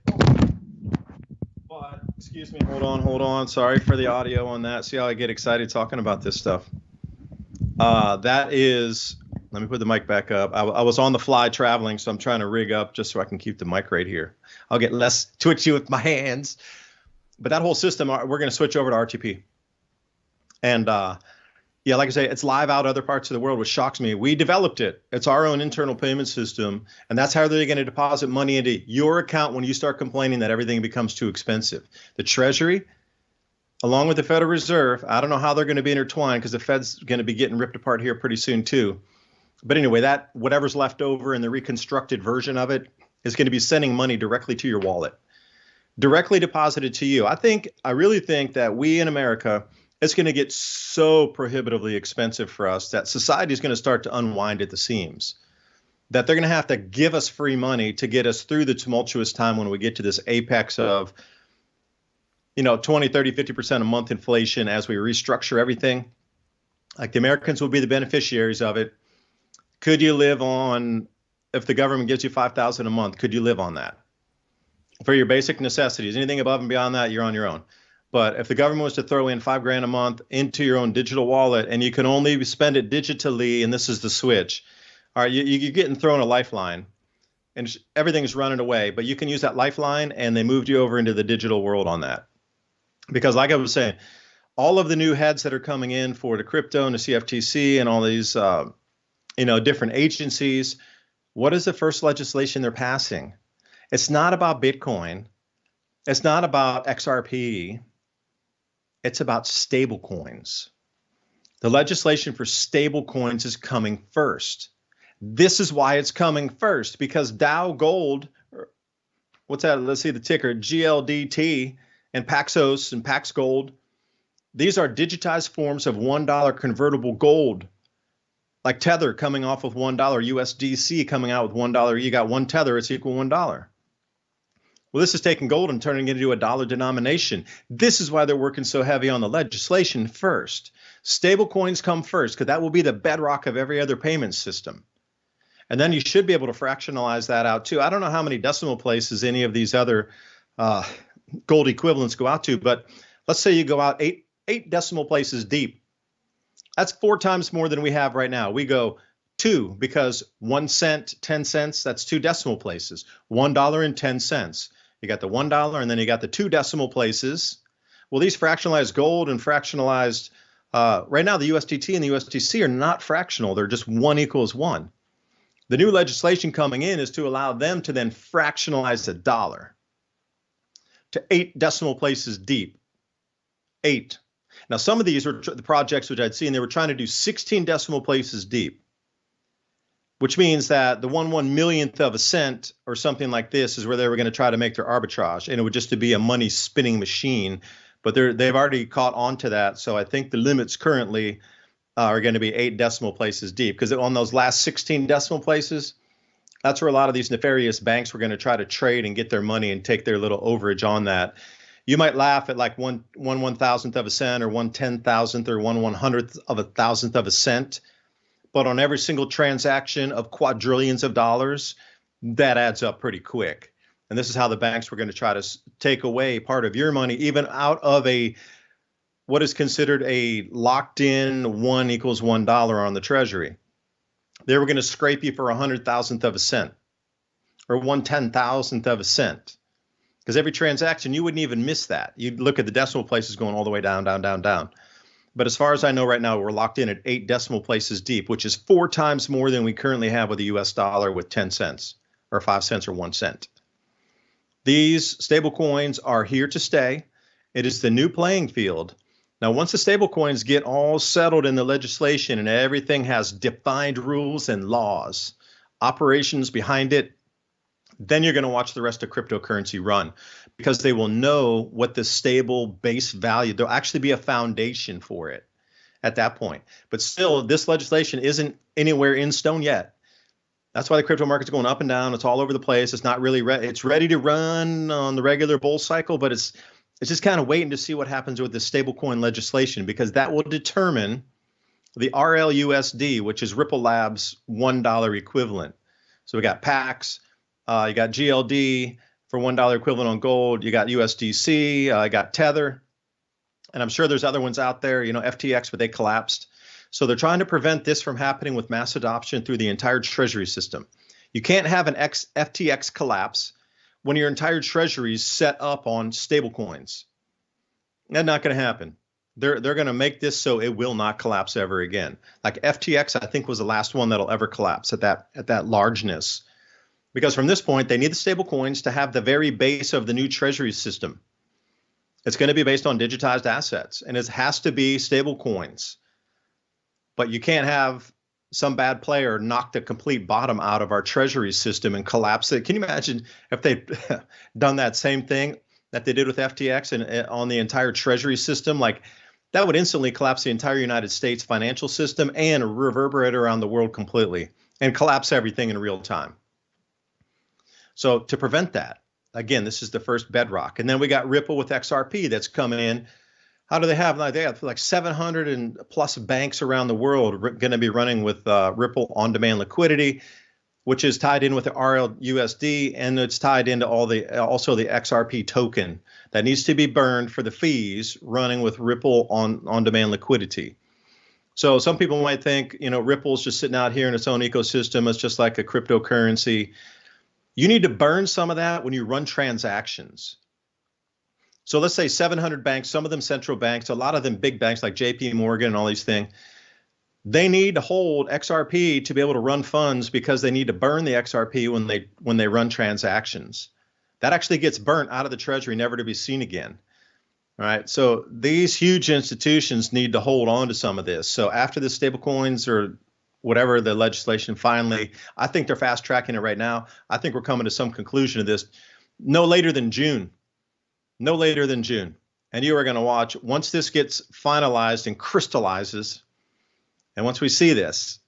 S2: But excuse me, hold on. Sorry for the audio on that. See how I get excited talking about this stuff. That is. Let me put the mic back up. I was on the fly traveling, so I'm trying to rig up just so I can keep the mic right here. I'll get less twitchy with my hands. But that whole system, we're going to switch over to RTP. And, Yeah, like I say, it's live out other parts of the world, which shocks me. We developed it. It's our own internal payment system, and that's how they're going to deposit money into your account when you start complaining that everything becomes too expensive. The Treasury, along with the Federal Reserve, I don't know how they're going to be intertwined because the Fed's going to be getting ripped apart here pretty soon too. But anyway, that whatever's left over in the reconstructed version of it is going to be sending money directly to your wallet, directly deposited to you. I really think that we in America, it's going to get so prohibitively expensive for us that society is going to start to unwind at the seams, that they're going to have to give us free money to get us through the tumultuous time when we get to this apex of 20, 30, 50% a month inflation as we restructure everything. Like the Americans will be the beneficiaries of it. Could you live on, if the government gives you $5,000 a month, could you live on that? For your basic necessities, anything above and beyond that, you're on your own. But if the government was to throw in $5,000 a month into your own digital wallet and you can only spend it digitally, and this is the switch, all right, you're getting thrown a lifeline and everything's running away, but you can use that lifeline and they moved you over into the digital world on that. Because like I was saying, all of the new heads that are coming in for the crypto and the CFTC and all these, different agencies, what is the first legislation they're passing? It's not about Bitcoin. It's not about XRP. It's about stable coins. The legislation for stable coins is coming first. This is why it's coming first, because Dow Gold, what's that? Let's see the ticker, GLDT, and Paxos and Pax Gold. These are digitized forms of $1 convertible gold, like Tether coming off of $1, USDC coming out with $1. You got one Tether, it's equal $1. Well, this is taking gold and turning it into a dollar denomination. This is why they're working so heavy on the legislation first. Stable coins come first because that will be the bedrock of every other payment system. And then you should be able to fractionalize that out too. I don't know how many decimal places any of these other gold equivalents go out to, but let's say you go out eight decimal places deep. That's 4 times more than we have right now. We go 2 because 1 cent, 10 cents, that's 2 decimal places. $1 and 10 cents. You got the $1 and then you got the 2 decimal places. Well, these fractionalized gold and fractionalized, right now the USDT and the USDC are not fractional. They're just 1 equals 1. The new legislation coming in is to allow them to then fractionalize $1 to 8 decimal places deep. 8. Now, some of these were the projects which I'd seen, they were trying to do 16 decimal places deep, which means that the 1 millionth of a cent or something like this is where they were going to try to make their arbitrage. And it would just to be a money spinning machine. But they've already caught on to that. So I think the limits currently are going to be 8 decimal places deep, because on those last 16 decimal places, that's where a lot of these nefarious banks were going to try to trade and get their money and take their little overage on that. You might laugh at like one 1,000th of a cent or 1/10,000th or 1/100th of a thousandth of a cent. But on every single transaction of quadrillions of dollars, that adds up pretty quick. And this is how the banks were going to try to take away part of your money, even out of what is considered a locked in 1 equals $1 on the Treasury. They were going to scrape you for 100,000th of a cent or 1/10,000th of a cent. Because every transaction, you wouldn't even miss that. You'd look at the decimal places going all the way down, down, down, down. But as far as I know right now, we're locked in at 8 decimal places deep, which is 4 times more than we currently have with the US dollar with 10 cents or 5 cents or 1 cent. These stable coins are here to stay. It is the new playing field. Now, once the stable coins get all settled in the legislation and everything has defined rules and laws, operations behind it, then you're going to watch the rest of cryptocurrency run, because they will know what the stable base value, there'll actually be a foundation for it at that point. But still, this legislation isn't anywhere in stone yet. That's why the crypto market's going up and down. It's all over the place. It's not really it's ready to run on the regular bull cycle, but it's just kind of waiting to see what happens with the stablecoin legislation, because that will determine the RLUSD, which is Ripple Labs' $1 equivalent. So we got Pax, you got GLD for $1 equivalent on gold. You got USDC, you got Tether, and I'm sure there's other ones out there, FTX, but they collapsed. So they're trying to prevent this from happening with mass adoption through the entire treasury system. You can't have an FTX collapse when your entire treasury is set up on stable coins. That's not going to happen. They're going to make this so it will not collapse ever again. Like FTX, I think was the last one that'll ever collapse at that largeness. Because from this point, they need the stable coins to have the very base of the new treasury system. It's going to be based on digitized assets, and it has to be stable coins. But you can't have some bad player knock the complete bottom out of our treasury system and collapse it. Can you imagine if they'd done that same thing that they did with FTX and on the entire treasury system? Like that would instantly collapse the entire United States financial system and reverberate around the world completely and collapse everything in real time. So to prevent that, again, this is the first bedrock. And then we got Ripple with XRP that's coming in. How do they have? They have like 700 and plus banks around the world going to be running with Ripple on-demand liquidity, which is tied in with the RLUSD, and it's tied into also the XRP token that needs to be burned for the fees running with Ripple on-demand liquidity. So some people might think, Ripple's just sitting out here in its own ecosystem. It's just like a cryptocurrency. You need to burn some of that when you run transactions. So let's say 700 banks, some of them central banks, a lot of them big banks like JP Morgan and all these things. They need to hold XRP to be able to run funds because they need to burn the XRP when they run transactions. That actually gets burnt out of the treasury, never to be seen again. All right. So these huge institutions need to hold on to some of this. So after the stable coins or whatever the legislation finally, I think they're fast tracking it right now. I think we're coming to some conclusion of this no later than June. No later than June. And you are going to watch once this gets finalized and crystallizes. And once we see this,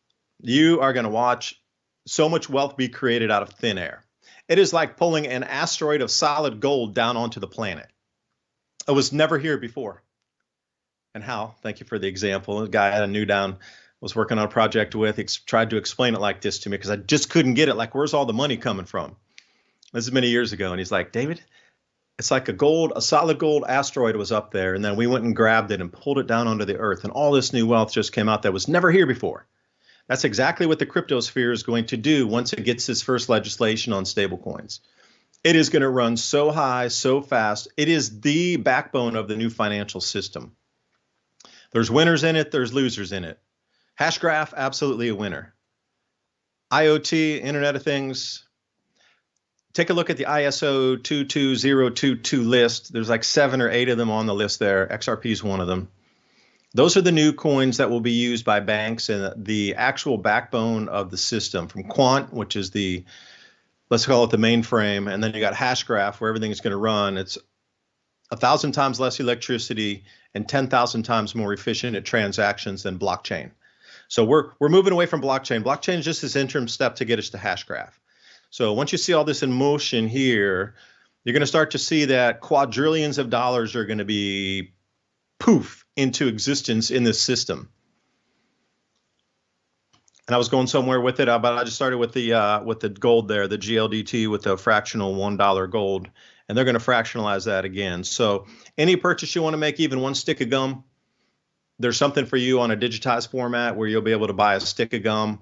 S2: you are going to watch so much wealth be created out of thin air. It is like pulling an asteroid of solid gold down onto the planet. It was never here before. And Hal, thank you for the example. The guy I knew down was working on a project with, he tried to explain it like this to me because I just couldn't get it. Like, where's all the money coming from? This is many years ago. And he's like, David, it's like a solid gold asteroid was up there. And then we went and grabbed it and pulled it down onto the earth. And all this new wealth just came out that was never here before. That's exactly what the cryptosphere is going to do once it gets its first legislation on stablecoins. It is going to run so high, so fast. It is the backbone of the new financial system. There's winners in it. There's losers in it. Hashgraph, absolutely a winner. IoT, Internet of Things. Take a look at the ISO 22022 list. There's like 7 or 8 of them on the list there. XRP is one of them. Those are the new coins that will be used by banks and the actual backbone of the system from Quant, which is let's call it the mainframe. And then you got Hashgraph where everything is going to run. It's 1,000 times less electricity and 10,000 times more efficient at transactions than blockchain. So we're moving away from blockchain. Blockchain is just this interim step to get us to Hashgraph. So once you see all this in motion here, you're going to start to see that quadrillions of dollars are going to be poof into existence in this system. And I was going somewhere with it, but I just started with the gold there, the GLDT with the fractional $1 gold, and they're going to fractionalize that again. So any purchase you want to make, even one stick of gum, there's something for you on a digitized format where you'll be able to buy a stick of gum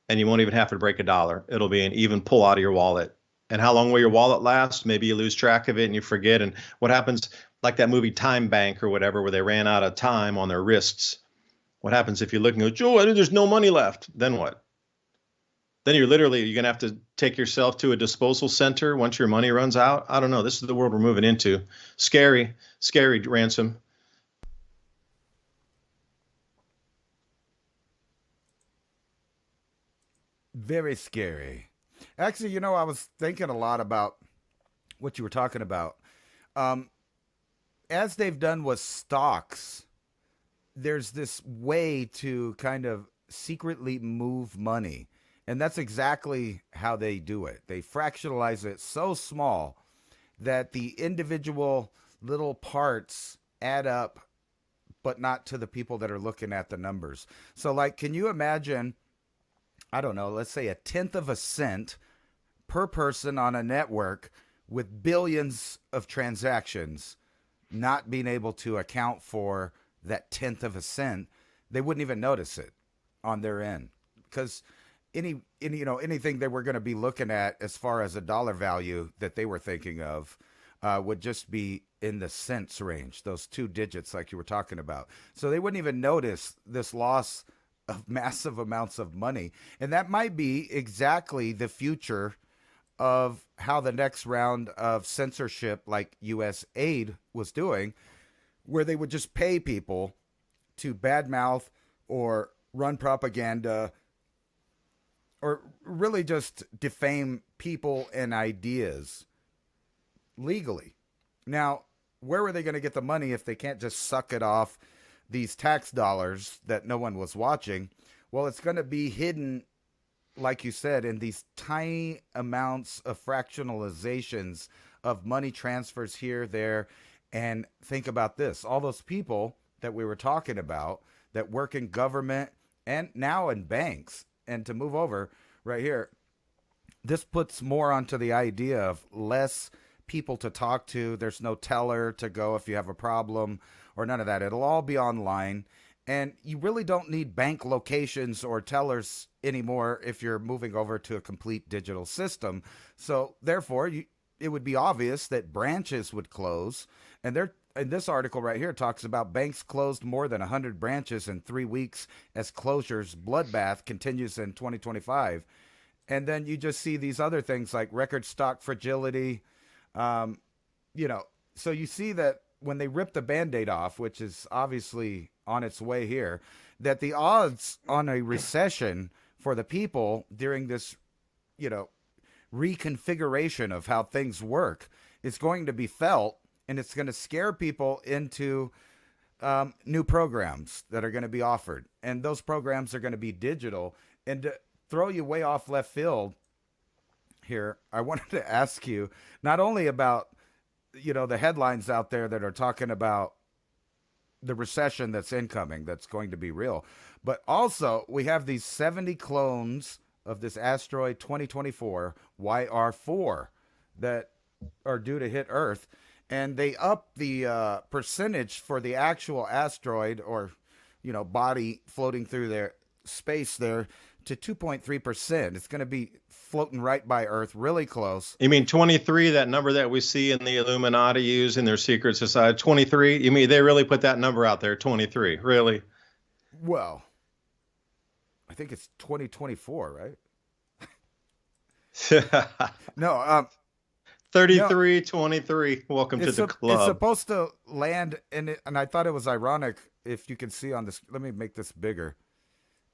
S2: and you won't even have to break $1. It'll be an even pull out of your wallet. And how long will your wallet last? Maybe you lose track of it and you forget. And what happens, like that movie Time Bank or whatever, where they ran out of time on their wrists. What happens if you look and go, Joe, there's no money left? Then what? Then you're going to have to take yourself to a disposal center once your money runs out. I don't know. This is the world we're moving into. Scary, scary, Ransom.
S1: Very scary. Actually, I was thinking a lot about what you were talking about. As they've done with stocks, there's this way to kind of secretly move money. And that's exactly how they do it. They fractionalize it so small that the individual little parts add up, but not to the people that are looking at the numbers. So, like, can you imagine, I don't know, let's say 1/10 of a cent per person on a network with billions of transactions not being able to account for that 1/10 of a cent? They wouldn't even notice it on their end because anything they were going to be looking at as far as a dollar value that they were thinking of would just be in the cents range, those two digits like you were talking about. So they wouldn't even notice this loss of massive amounts of money. And that might be exactly the future of how the next round of censorship, like U.S. aid was doing, where they would just pay people to badmouth or run propaganda or really just defame people and ideas legally. Now, where were they going to get the money if they can't just suck it off these tax dollars that no one was watching? Well, it's going to be hidden, like you said, in these tiny amounts of fractionalizations of money transfers here, there. And think about this, all those people that we were talking about that work in government and now in banks. And to move over right here, this puts more onto the idea of less people to talk to. There's no teller to go if you have a problem or none of that. It'll all be online. And you really don't need bank locations or tellers anymore if you're moving over to a complete digital system. So therefore, it would be obvious that branches would close. And in this article right here talks about banks closed more than 100 branches in 3 weeks as closures bloodbath continues in 2025. And then you just see these other things like record stock fragility. So you see that when they rip the Band-Aid off, which is obviously on its way here, that the odds on a recession for the people during this, reconfiguration of how things work is going to be felt, and it's going to scare people into new programs that are going to be offered. And those programs are going to be digital. And to throw you way off left field here, I wanted to ask you not only about, the headlines out there that are talking about the recession that's incoming, that's going to be real, but also we have these 70 clones of this asteroid 2024 YR4 that are due to hit Earth, and they up the percentage for the actual asteroid or body floating through their space there to 2.3%. It's going to be floating right by Earth, really close.
S2: You mean 23, that number that we see in the Illuminati use in their secret society? 23? You mean they really put that number out there, 23? Really?
S1: Well, I think it's 2024, right? No,
S2: 33, 23. Welcome to the club.
S1: It's supposed to land, and I thought it was ironic if you can see on this. Let me make this bigger.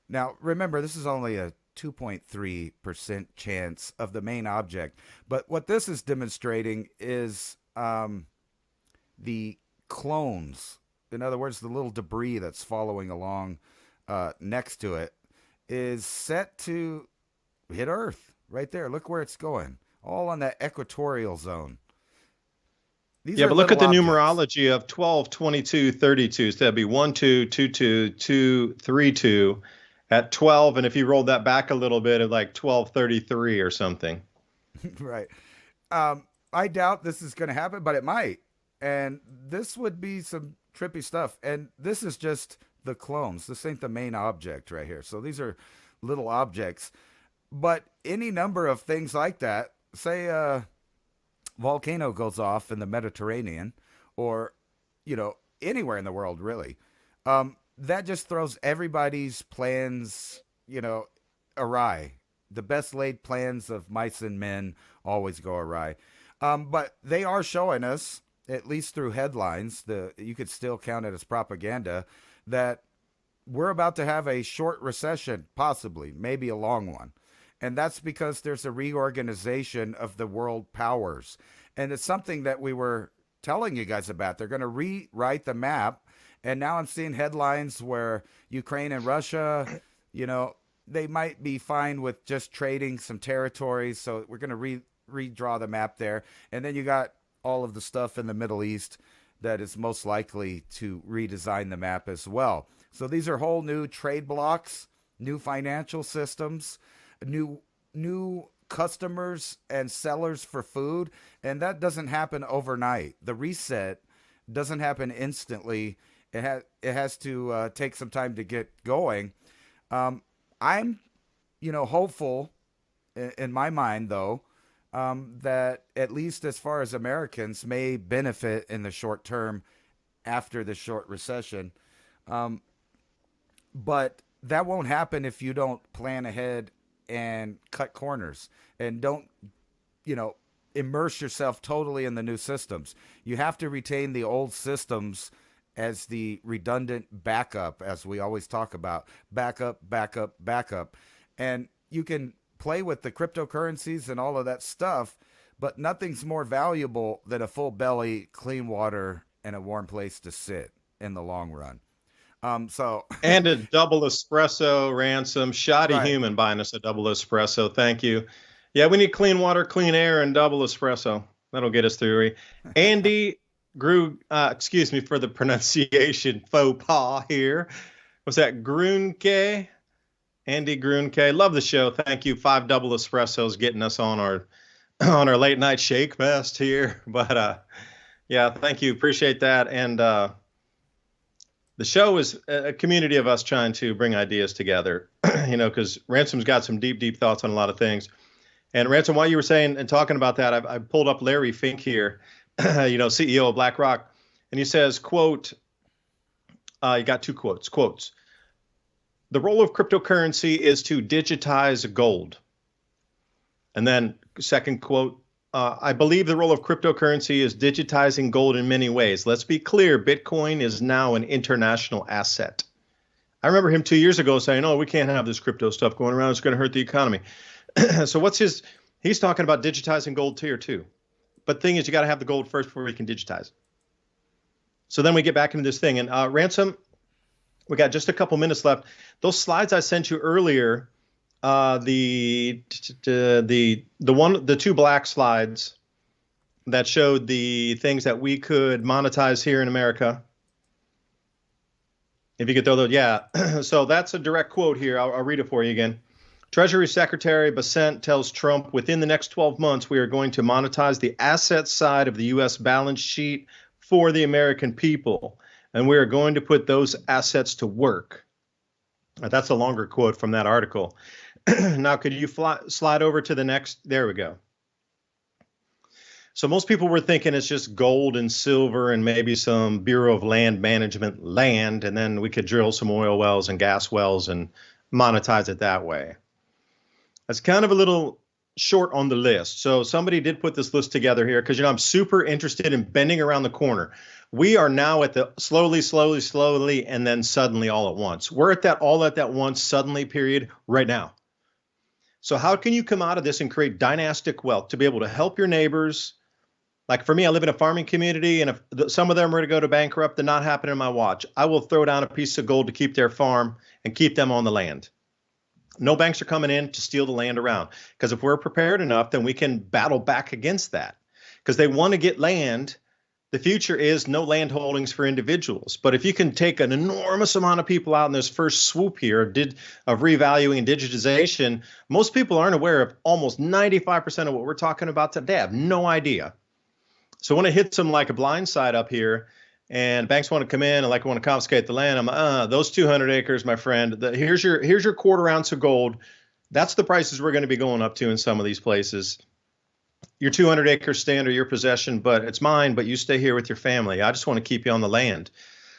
S1: Now, remember, this is only a 2.3% chance of the main object. But what this is demonstrating is the clones. In other words, the little debris that's following along next to it is set to hit Earth right there. Look where it's going. All on that equatorial zone.
S2: But look at the numerology of 12, 22, 32. So that'd be 1, 2, 2, 2, 2, 3, 2. At 12, and if you rolled that back a little bit, at like 1233 or something.
S1: Right. I doubt this is going to happen, but it might. And this would be some trippy stuff. And this is just the clones. This ain't the main object right here. So these are little objects. But any number of things like that, say a volcano goes off in the Mediterranean or, anywhere in the world, really. That just throws everybody's plans, awry. The best laid plans of mice and men always go awry. But they are showing us, at least through headlines, you could still count it as propaganda, that we're about to have a short recession, possibly, maybe a long one. And that's because there's a reorganization of the world powers. And it's something that we were telling you guys about. They're going to rewrite the map. And now I'm seeing headlines where Ukraine and Russia, they might be fine with just trading some territories. So we're going to redraw the map there. And then you got all of the stuff in the Middle East that is most likely to redesign the map as well. So these are whole new trade blocks, new financial systems, new customers and sellers for food. And that doesn't happen overnight. The reset doesn't happen instantly. It has to take some time to get going. I'm, hopeful in my mind, though, that, at least as far as Americans, may benefit in the short term after the short recession. Um, but that won't happen if you don't plan ahead and cut corners and don't, you know, immerse yourself totally in the new systems. You have to retain the old systems as the redundant backup, as we always talk about: backup, backup, backup. And you can play with the cryptocurrencies and all of that stuff, but nothing's more valuable than a full belly, clean water, and a warm place to sit in the long run. So
S2: And a double espresso. Ransom. Shoddy
S1: right.
S2: human buying us a double espresso. Thank you. Yeah, we need clean water, clean air, and double espresso. That'll get us through. Andy Grew, excuse me for the pronunciation faux pas here. Was that Grunke? Andy Grunke. Love the show. Thank you. 5 double espressos getting us on our on our late night shake fest here. But yeah, thank you. Appreciate that. And the show is a community of us trying to bring ideas together, because Ransom's got some deep, deep thoughts on a lot of things. And Ransom, while you were saying and talking about that, I pulled up Larry Fink here, CEO of BlackRock, and he says, quote, you got 2 quotes. The role of cryptocurrency is to digitize gold. And then second quote, I believe the role of cryptocurrency is digitizing gold in many ways. Let's be clear, Bitcoin is now an international asset. I remember him 2 years ago saying, oh, we can't have this crypto stuff going around. It's going to hurt the economy. So he's talking about digitizing gold tier 2. But the thing is, you got to have the gold first before you can digitize. So then we get back into this thing. And Ransom, we got just a couple minutes left. Those slides I sent you earlier, the 2 black slides that showed the things that we could monetize here in America. If you could throw those, yeah. So that's a direct quote here. I'll read it for you again. Treasury Secretary Bessent tells Trump, within the next 12 months, we are going to monetize the asset side of the U.S. balance sheet for the American people, and we are going to put those assets to work. That's a longer quote from that article. Now, could you slide over to the next? There we go. So most people were thinking it's just gold and silver and maybe some Bureau of Land Management land, and then we could drill some oil wells and gas wells and monetize it that way. That's kind of a little short on the list. So somebody did put this list together here because, I'm super interested in bending around the corner. We are now at the slowly, and then suddenly all at once. We're at that all at that once suddenly period right now. So how can you come out of this and create dynastic wealth to be able to help your neighbors? Like for me, I live in a farming community, and if some of them were to go to bankrupt, they're not happening in my watch. I will throw down a piece of gold to keep their farm and keep them on the land. No banks are coming in to steal the land around, because if we're prepared enough, then we can battle back against that, because they want to get land. The future is no land holdings for individuals. But if you can take an enormous amount of people out in this first swoop here of revaluing and digitization, most people aren't aware of almost 95% of what we're talking about today. They have no idea. So when it hits them like a blind side up here, and banks want to come in and want to confiscate the land, I'm those 200 acres, my friend. Here's your quarter ounce of gold. That's the prices we're going to be going up to in some of these places. Your 200 acres stay under your possession, but it's mine. But you stay here with your family. I just want to keep you on the land.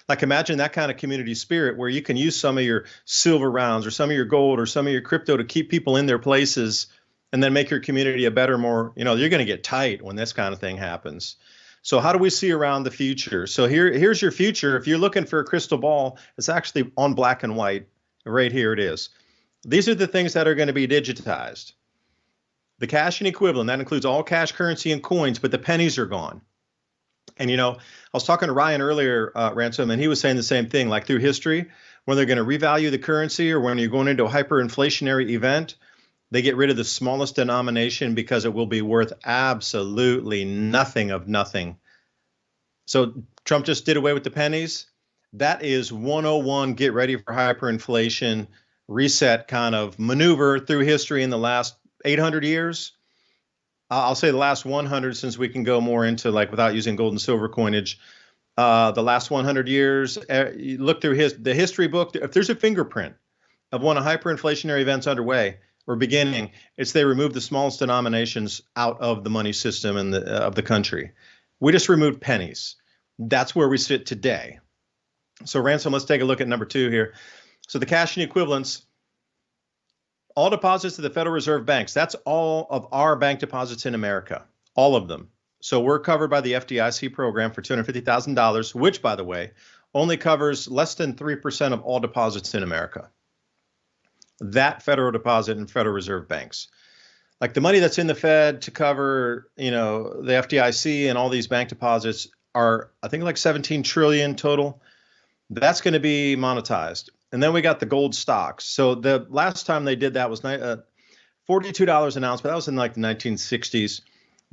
S2: Like imagine that kind of community spirit where you can use some of your silver rounds or some of your gold or some of your crypto to keep people in their places, and then make your community a better, more. You're going to get tight when this kind of thing happens. So how do we see around the future? So here's your future. If you're looking for a crystal ball, it's actually on black and white. Right here it is. These are the things that are going to be digitized. The cash and equivalent, that includes all cash, currency, and coins, but the pennies are gone. And, I was talking to Ryan earlier, Ransom, and he was saying the same thing, like through history, when they're going to revalue the currency or when you're going into a hyperinflationary event, they get rid of the smallest denomination because it will be worth absolutely nothing of nothing. So Trump just did away with the pennies. That is 101, get ready for hyperinflation, reset kind of maneuver through history in the last 800 years. I'll say the last 100, since we can go more into without using gold and silver coinage. The last 100 years, you look through the history book. If there's a fingerprint of one of hyperinflationary events underway, or beginning, it's they removed the smallest denominations out of the money system and of the country. We just removed pennies. That's where we sit today. So Ransom, let's take a look at number 2 here. So the cash and equivalents, all deposits to the Federal Reserve banks, that's all of our bank deposits in America, all of them. So we're covered by the FDIC program for $250,000, which, by the way, only covers less than 3% of all deposits in America. That federal deposit in Federal Reserve banks. Like the money that's in the Fed to cover, the FDIC and all these bank deposits are, I think, like 17 trillion total. That's going to be monetized. And then we got the gold stocks. So the last time they did that was $42 an ounce, but that was in like the 1960s.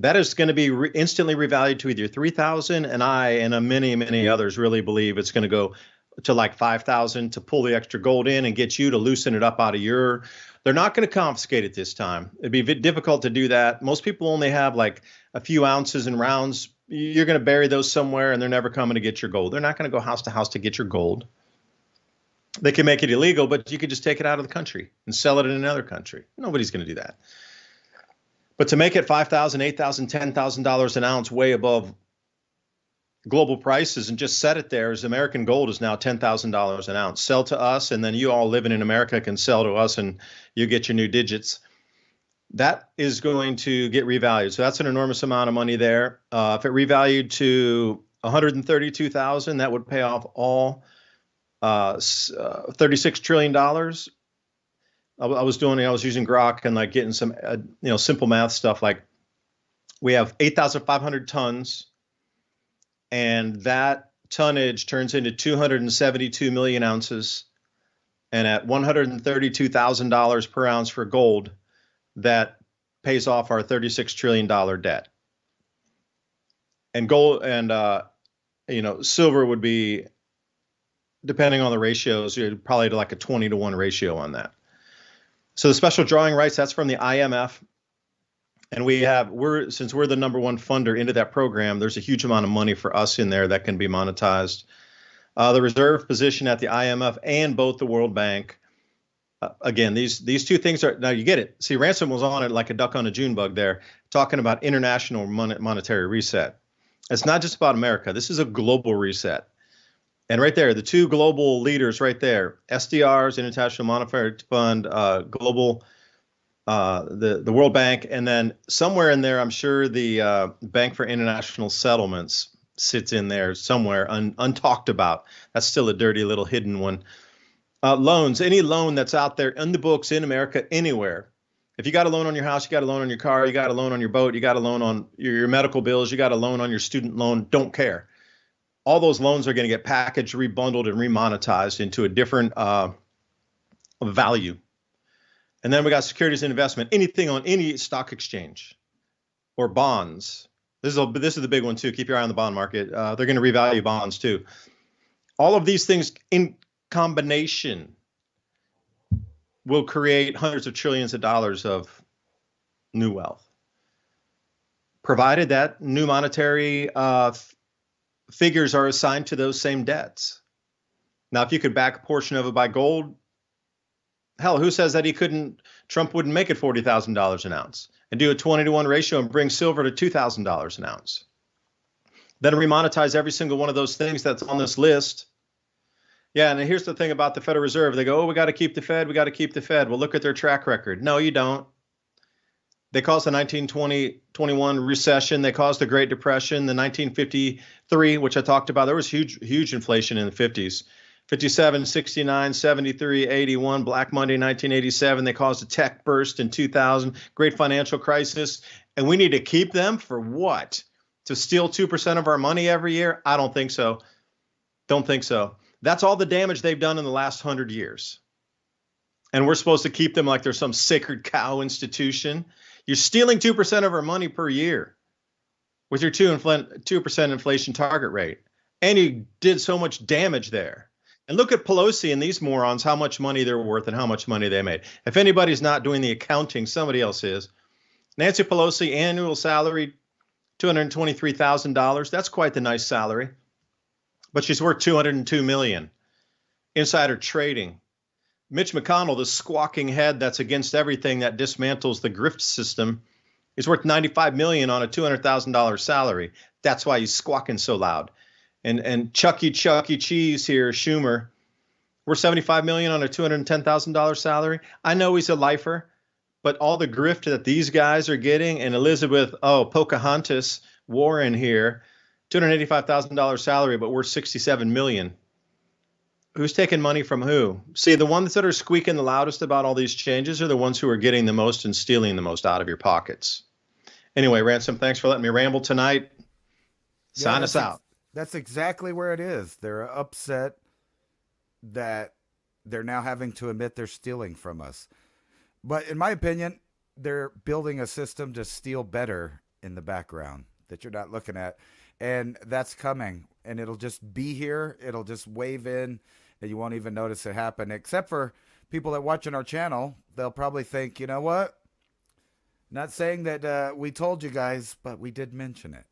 S2: That is going to be instantly revalued to either 3,000, and I and many others really believe it's going to go to like 5,000 to pull the extra gold in and get you to loosen it up out of your. They're not going to confiscate it this time. It'd be difficult to do that. Most people only have like a few ounces in rounds. You're going to bury those somewhere, and they're never coming to get your gold. They're not going to go house to house to get your gold. They can make it illegal, but you could just take it out of the country and sell it in another country. Nobody's going to do that. But to make it $5,000, $8,000, $10,000 an ounce, way above global prices, and just set it there, as American gold is now $10,000 an ounce. Sell to us, and then you all living in America can sell to us, and you get your new digits. That is going to get revalued. So that's an enormous amount of money there. If it revalued to $132,000, that would pay off all $36 trillion. I was using Grok and like getting some, simple math stuff. Like we have 8,500 tons, and that tonnage turns into 272 million ounces. And at $132,000 per ounce for gold, that pays off our $36 trillion debt. And gold and, silver would be, depending on the ratios, you're probably to like a 20-to-1 ratio on that. So the special drawing rights, that's from the IMF. And since we're the number one funder into that program, there's a huge amount of money for us in there that can be monetized. The reserve position at the IMF and both the World Bank. Again, these two things are, now you get it. See, Ransom was on it like a duck on a June bug there, talking about international monetary reset. It's not just about America. This is a global reset. And right there, the two global leaders right there, SDRs, International Monetary Fund, global, the World Bank, and then somewhere in there, I'm sure the Bank for International Settlements sits in there somewhere, untalked about. That's still a dirty little hidden one. Loans, any loan that's out there in the books in America, anywhere. If you got a loan on your house, you got a loan on your car, you got a loan on your boat, you got a loan on your medical bills, you got a loan on your student loan, don't care. All those loans are going to get packaged, rebundled, and remonetized into a different value. And then we got securities and investment, anything on any stock exchange or bonds. This is the big one too. Keep your eye on the bond market. They're going to revalue bonds too. All of these things in combination will create hundreds of trillions of dollars of new wealth, provided that new monetary figures are assigned to those same debts. Now, if you could back a portion of it by gold, hell, who says that Trump wouldn't make it $40,000 an ounce and do a 20-to-1 ratio and bring silver to $2,000 an ounce? Then remonetize every single one of those things that's on this list. Yeah, and here's the thing about the Federal Reserve. They go, oh, we got to keep the Fed. We got to keep the Fed. Well, look at their track record. No, you don't. They caused the 1920-21 recession. They caused the Great Depression, the 1953, which I talked about. There was huge inflation in the 50s. 57, 69, 73, 81, Black Monday, 1987. They caused a tech burst in 2000, great financial crisis. And we need to keep them for what? To steal 2% of our money every year? I don't think so. Don't think so. That's all the damage they've done in the last 100 years. And we're supposed to keep them like they're some sacred cow institution. You're stealing 2% of our money per year with your 2% inflation target rate. And you did so much damage there. And look at Pelosi and these morons, how much money they're worth and how much money they made. If anybody's not doing the accounting, somebody else is. Nancy Pelosi, annual salary, $223,000. That's quite the nice salary. But she's worth $202 million. Insider trading. Mitch McConnell, the squawking head that's against everything that dismantles the grift system, is worth $95 million on a $200,000 salary. That's why he's squawking so loud. And Chucky Cheese here, Schumer, we're $75 million on a $210,000 salary. I know he's a lifer, but all the grift that these guys are getting, and Elizabeth, Pocahontas Warren here, $285,000 salary, but we're $67 million. Who's taking money from who? See, the ones that are squeaking the loudest about all these changes are the ones who are getting the most and stealing the most out of your pockets. Anyway, Ransom, thanks for letting me ramble tonight. Sign us out.
S1: That's exactly where it is. They're upset that they're now having to admit they're stealing from us. But in my opinion, they're building a system to steal better in the background that you're not looking at. And that's coming. And it'll just be here. It'll just wave in. And you won't even notice it happen, except for people that watch on our channel. They'll probably think, you know what? Not saying that we told you guys, but we did mention it.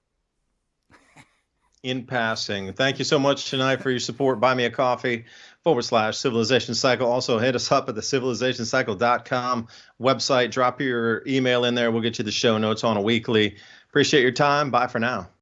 S2: In passing. Thank you so much tonight for your support. Buy me a coffee /Civilization Cycle. Also, hit us up at the civilizationcycle.com website. Drop your email in there. We'll get you the show notes on a weekly. Appreciate your time. Bye for now.